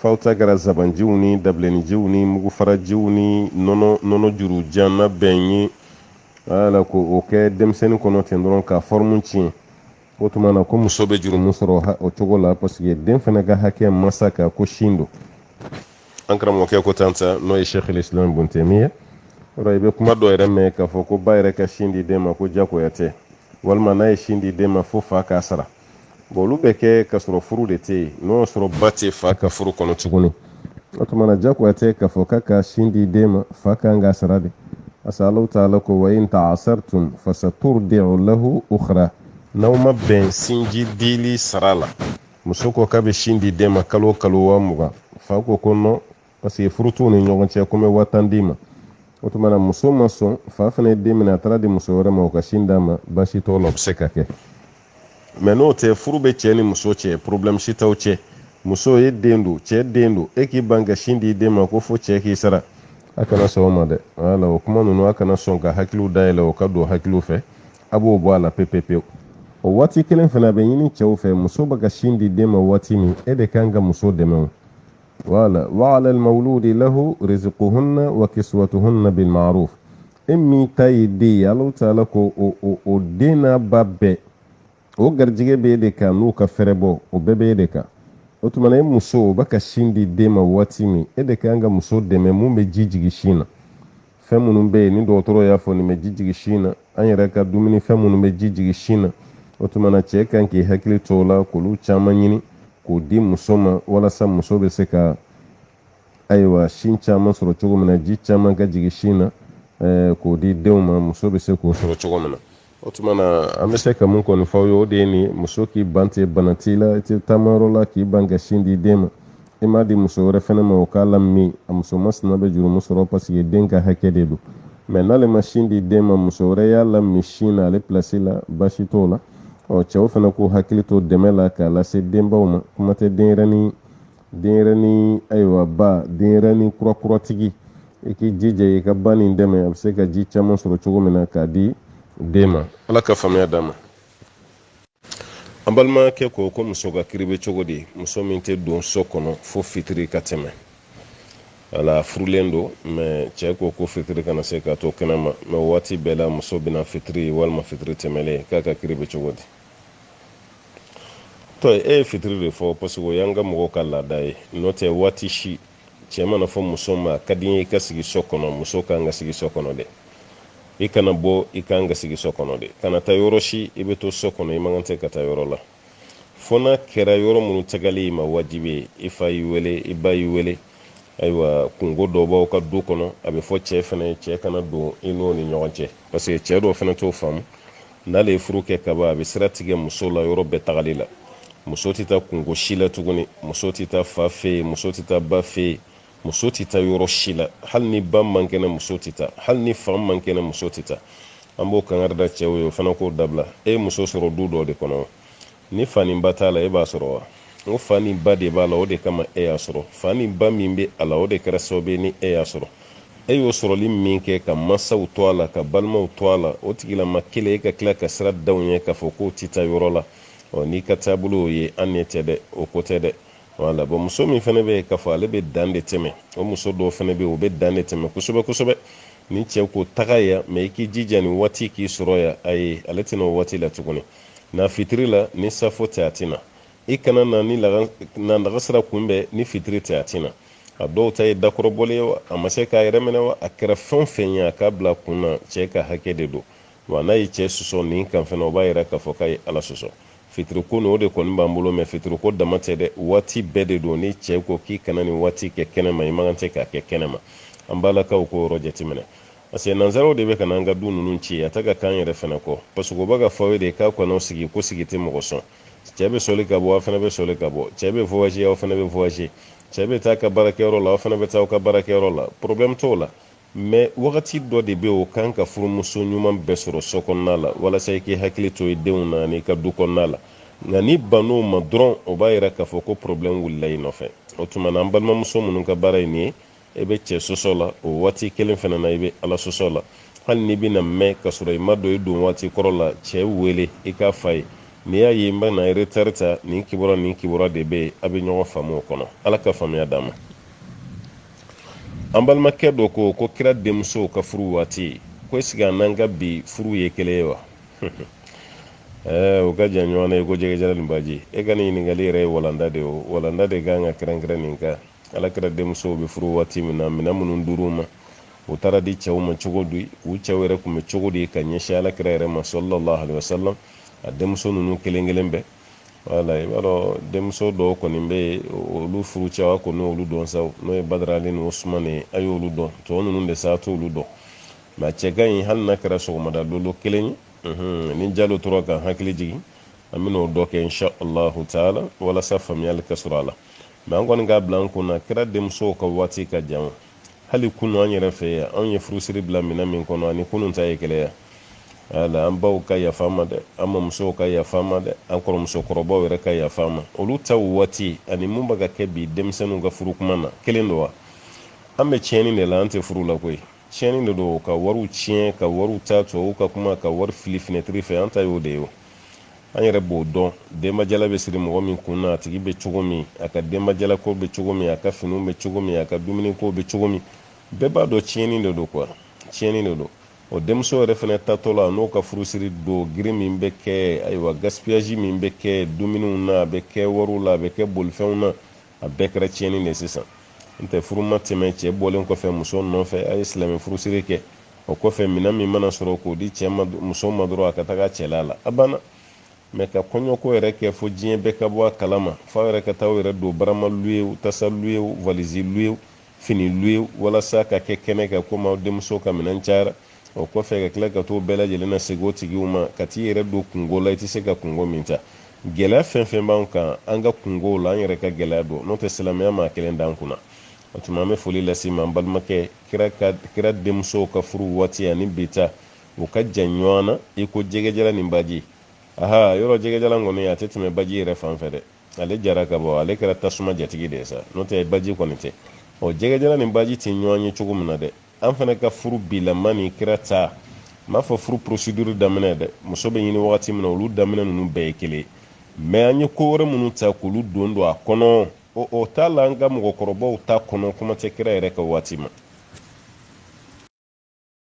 f'aw ta kɛra zabanjiw ni dabilenijiw ni mugufarajiw ni nɔnɔ jurujan na bɛn ye wala ko o kɛ denmisɛnnin kɔnɔ ten dɔrɔn ka forme tiɲɛ o tuma na ko muso bɛ jurumu sɔrɔ o cogo la parce que den fana ka hakɛ masa ka ko sin don an karamɔgɔkɛ ko tan ta n'o ye Sheikh al-Islam Ibn Taymiyyah o i bɛ kuma dɔ yɛrɛ mɛn k'a fɔ ko ba yɛrɛ ka sin di den ma ko diyagoya tɛ walima n'a ye sin di den ma fo fa k'a sara bon olu bɛ kɛ ka sɔrɔ furu de tɛ yen n'o y'a sɔrɔ ba tɛ fa ka furu kɔnɔ tuguni o tuma na diyagoya tɛ k'a fɔ k'a ka sin di den ma fa kan k'a sara de asa Allahu ta'ala ko wa in ta'asartum fasaturdi'u lahu ukhra n'aw ma bɛn sinji dili sara la muso ko k'a bɛ sin di den ma kalo kalo 20 fa ko ko non parce que furu t'u ni ɲɔgɔn cɛ ko n bɛ 10 d'i ma o tuma na muso ma sɔn fa fana ye den minɛ a taara di muso wɛrɛ ma o ka sin d'a ma baasi t'o la o bɛ se ka kɛ mais n'o tɛ furu bɛ cɛ ni muso cɛ problème si t'aw cɛ muso ye den don cɛ den don e k'i ban ka sin di den ma ko fo cɛ k'i sara a kana sɔn o ma dɛ wala o kuma ninnu a kana sɔn ka hakiliw dayɛlɛ o ka don hakiliw fɛ a b'o bɔ a la pepepewu o waati kelen fana bɛ ɲini cɛw fɛ muso bɛ ka sin di den ma waati min e de kan ka muso dɛmɛ o wala wa ala al-mawludi lahu rizquhunna wa kiswatuhunna bil ma'ruf e min ta ye den ye Allahu ta'ala ko o den n'a ba bɛɛ o garijɛgɛ bɛ e de kan n'u ka fɛrɛ bɔ o bɛɛ bɛ e de kan o tuma na e muso o bɛ ka sin di den ma waati min e de kan ka muso dɛmɛ mun bɛ ji jigin sin na fɛn minnu bɛ yen ni dɔgɔtɔrɔ y'a fɔ nin bɛ ji jigin sin na an yɛrɛ ka dumuni fɛn minnu bɛ ji jigin sin na o tuma na cɛ kan k'i hakili to o la k'olu caman ɲini k'o di muso ma walasa muso bɛ se ka ayiwa sin caman sɔrɔ cogo min na ji caman ka jigin sin na k'o di denw ma muso bɛ se k'o sɔrɔ cogo min na o tuma na an bɛ se ka mun kɔni fɔ aw ye o de ye nin muso k'i ban ten bana t'i la i tɛ taamayɔrɔ la k'i ban ka sin di den ma i m'a di muso wɛrɛ fɛnɛ ma o k'a lamin a muso masina bɛ jurumu sɔrɔ parce que den ka hakɛ de don mais n'ale ma sin di den ma muso wɛrɛ y'a lamin sin na ale place la baasi t'o la cɛw fana k'u hakili to dɛmɛ la k'a lase denbaw ma kuma tɛ denyɛrɛnin ayiwa ba denyɛrɛnin kurakuratigi i k'i jija i ka ba nin dɛmɛ a bɛ se ka ji caman sɔrɔ cogo min na k'a di den ma ala ka faamuya d'a ma an balimakɛ ko muso ka kiri bɛ cogo di muso min tɛ don so kɔnɔ fo fitiri ka tɛmɛ ala furulen don mais cɛ ko fitiri kana se ka to kɛnɛ ma mais waati bɛɛ la muso bɛna fitiri walima fitiri tɛmɛlen k'a ka kiri bɛ cogo di to fitiri de fɔ parce que o y'an ka mɔgɔw ka laada ye n'o tɛ waati si cɛ mana fɔ muso ma ka di n ye i ka sigi so kɔnɔ muso kan ka sigi so kɔnɔ dɛ i kana bɔ i kan ka sigi so kɔnɔ de kana taa yɔrɔ si i bɛ to so kɔnɔ i man kan tɛ ka taa yɔrɔ la fo n'a kɛra yɔrɔ minnu tagali i ma wajibi ye i fa y'i wele i ba y'i wele ayiwa kungo dɔ b'aw ka du kɔnɔ a bɛ fɔ cɛ fana cɛ kana don i n'o ni ɲɔgɔn cɛ parce que cɛ dɔw fana t'o faamu n'ale ye furu kɛ kaban a bɛ sira tigɛ muso la yɔrɔ bɛɛ tagali la muso tɛ taa kungo si la tuguni muso tɛ taa fa fɛ yen muso tɛ taa ba fɛ yen muso tɛ taa yɔrɔ si la hali ni ba man kɛnɛ muso tɛ taa hali ni fa man kɛnɛ muso tɛ taa an b'o kankari da cɛw ye o fana k'o dabila e ye muso sɔrɔ du dɔ de kɔnɔ ni fa ni ba t'a la e b'a sɔrɔ wa n ko fa ni ba de b'a la o de kama e y'a sɔrɔ fa ni ba min bɛ a la o de kɛra sababu ye ni e y'a sɔrɔ e y'o sɔrɔli min kɛ ka mansaw to a la ka balimaw to a la o tigilama kelen e ka tila ka sira da u ɲɛ k'a fɔ k'o tɛ taa yɔrɔ la n'i ka taabolo o ye an ne tɛ dɛ o ko tɛ dɛ wala bon muso min fana bɛ k'a fɔ ale bɛ dan de tɛmɛ o muso dɔw fana bɛ o bɛ dan de tɛmɛ kosɛbɛ kosɛbɛ ni cɛ ko taga yan mɛ i k'i jija nin waati k'i sɔrɔ yan ayi ale tɛna o waati la tuguni na fitiri la ni safo tɛ a tɛna i kana na ni lagasira kunbɛn ni fitiri tɛ a tɛna a dɔw ta ye dakɔrɔbɔli ye wa a ma se k'a yɛrɛ minɛ wa a kɛra fɛn o fɛn ye a k'a bila kun na cɛ ka hakɛ de don wa n'a ye cɛ sɔsɔ nin kan fana o b'a yira k'a fɔ k'a ye ala sɔsɔ fitiriko no o de kɔni b'an bolo mɛ fitiriko dama tɛ dɛ waati bɛɛ de don ni cɛ ko k'i kana nin waati kɛ kɛnɛma i man kan tɛ k'a kɛ kɛnɛma an balakaw k'o yɔrɔ jateminɛ parce que nanzaraw de bɛ ka na an ka du ninnu ci a tɛ ka k'an yɛrɛ fana kɔ parce que o bɛ ka fɔ aw ye de k'a kɔnɔ sigi ko sigi tɛ mɔgɔ sɔn cɛ bɛ sɔli ka bɔ aw fana bɛ sɔli ka bɔ cɛ bɛ voyager aw fana bɛ voyager cɛ bɛ taa ka baarakɛyɔrɔ la aw fana bɛ taa aw ka baarakɛyɔrɔ la problème t'o la mais wagati dɔ de bɛ o kan ka furumuso ɲuman bɛɛ sɔrɔ so kɔnɔna la walasa i k'i hakili to i denw na n'i ka du kɔnɔna la nka ni bann'o ma dɔrɔn o b'a yira k'a fɔ ko problème wulila i nɔfɛ o tuma na an balimamuso minnu ka baara ye nin ye e bɛ cɛ sɔsɔ la o waati kelen fana na i bɛ ala sɔsɔ la hali n'i bɛna mɛn ka sɔrɔ i ma don i don waati kɔrɔ la cɛ wele i k'a fa ye n'i y'a ye n bɛ na retard ta nin kibaruya de bɛ yen a bɛ ɲɔgɔn faamu o kɔnɔ ala ka faamuya d'an ma an balimakɛ dɔ ko kira denmusow ka furu waati ko est-ce que a n'an ka bi furu ye kelen ye wa o ka jan ɲɔgɔn na ye ko jɛgɛjala nin baji e ka nin ɲininkali yɛrɛ ye walanda de o walanda de kan ka kɛrɛnkɛrɛn nin kan ala kira denmusow bɛ furu waati min na minɛn minnu dir'u ma u taara di cɛw ma cogo di u cɛw yɛrɛ tun bɛ cogo di ka ɲɛsin ala kira yɛrɛ ma sallallahu alaihi wasallam a denmuso ninnu kelen kelen bɛɛ wala i b'a dɔn denmuso dɔw kɔni bɛ yen olu furu cɛw a kɔni olu dɔn sa n'o ye badarali ni usman ye a y'olu dɔn tɔw ninnu de sa t'olu dɔn mɛ a cɛ ka ɲi hali n'a kɛra sɔgɔmada lolo kelen ye ni jalo tora ka hakili jigin an bɛna o dɔ kɛ insha allahu taala walasa faamuyali ka sɔrɔ a la mɛ an kɔni k'a bila an kunna kira denmusow ka waati ka jan hali kunu an yɛrɛ fɛ yan anw ye furusiri bila minɛn min kɔnɔ ani kunun ta ye kɛlɛya ala an baw ka yafa ma dɛ an mamusow ka yafa ma dɛ an kɔrɔmusokɔrɔbaw yɛrɛ ka yafa ma olu ta waati ani mun bɛ ka kɛ bi denmisɛnninw ka furu kuma na kelen don wa an bɛ tiɲɛni de la an tɛ furu la koyi tiɲɛni de don ka wariw tiɲɛ ka wariw ta tubabuw ka kuma ka wari fili finɛtiri fɛ an ta y'o de ye o an yɛrɛ b'o dɔn denbajala bɛ siri mɔgɔ min kun na a tigi bɛ cogo min a ka denbajalako bɛ cogo min a ka finiw bɛ cogo min a ka dumuniko bɛ cogo min bɛɛ b'a dɔn tiɲɛni de don quoi tiɲɛni de don o denmuso yɛrɛ fana tatɔ la n'o ka furusiri don girin min bɛ kɛ ayiwa gaspillage min bɛ kɛ dumuniw na a bɛ kɛ wariw la a bɛ kɛ bolifɛnw na a bɛɛ kɛra tiɲɛni de sisan n tɛ furu ma tɛmɛ cɛ bɔlen kɔfɛ muso nɔfɛ a ye silamɛ furusiri kɛ o kɔfɛ minɛn min mana sɔrɔ k'o di cɛ ma muso ma dɔrɔn a ka taga cɛla la a banna mɛ ka kɔɲɔko yɛrɛ kɛ fo diɲɛ bɛɛ ka bɔ a kalama f'a yɛrɛ ka taa yɛrɛ don barama luyew tasa luyew valise luyew fini luyew walasa ka kɛ kɛnɛ kan komi aw denmuso ka minɛn cayara o kɔfɛ ka tila ka t'o bɛɛ lajɛlen na segin o tigiw ma ka t'i yɛrɛ don kungo la i tɛ se ka kungo min ta gɛlɛya fɛn fɛn b'an kan an ka kungow la an yɛrɛ ka gɛlɛya don n'o tɛ silamɛya maa kelen d'an kunna o tuma an bɛ foli lase ma an balimakɛ kira denmusow ka furu waati ani bi ta o ka jan ɲɔgɔn na i ko jɛgɛjala ni baji aha yɔrɔ jɛgɛjala kɔni a tɛ tɛmɛ baji yɛrɛ fan fɛ dɛ ale jara ka bɔ ale kɛra tasuma jatigi de ye sa n'o tɛ baji kɔni tɛ ɔ jɛgɛjala ni baji tɛ ɲɔgɔn ye cogo min na dɛ an fana ka furu bilama ni kira ta n m'a fɔ furu procédure daminɛ dɛ muso bɛ ɲini wagati min na olu daminɛ ninnu bɛɛ ye kelen mɛ an ye ko wɛrɛ minnu ta k'olu don a kɔnɔ o t'a la an ka mɔgɔkɔrɔbaw ta kɔnɔ kuma tɛ kira yɛrɛ ka waati ma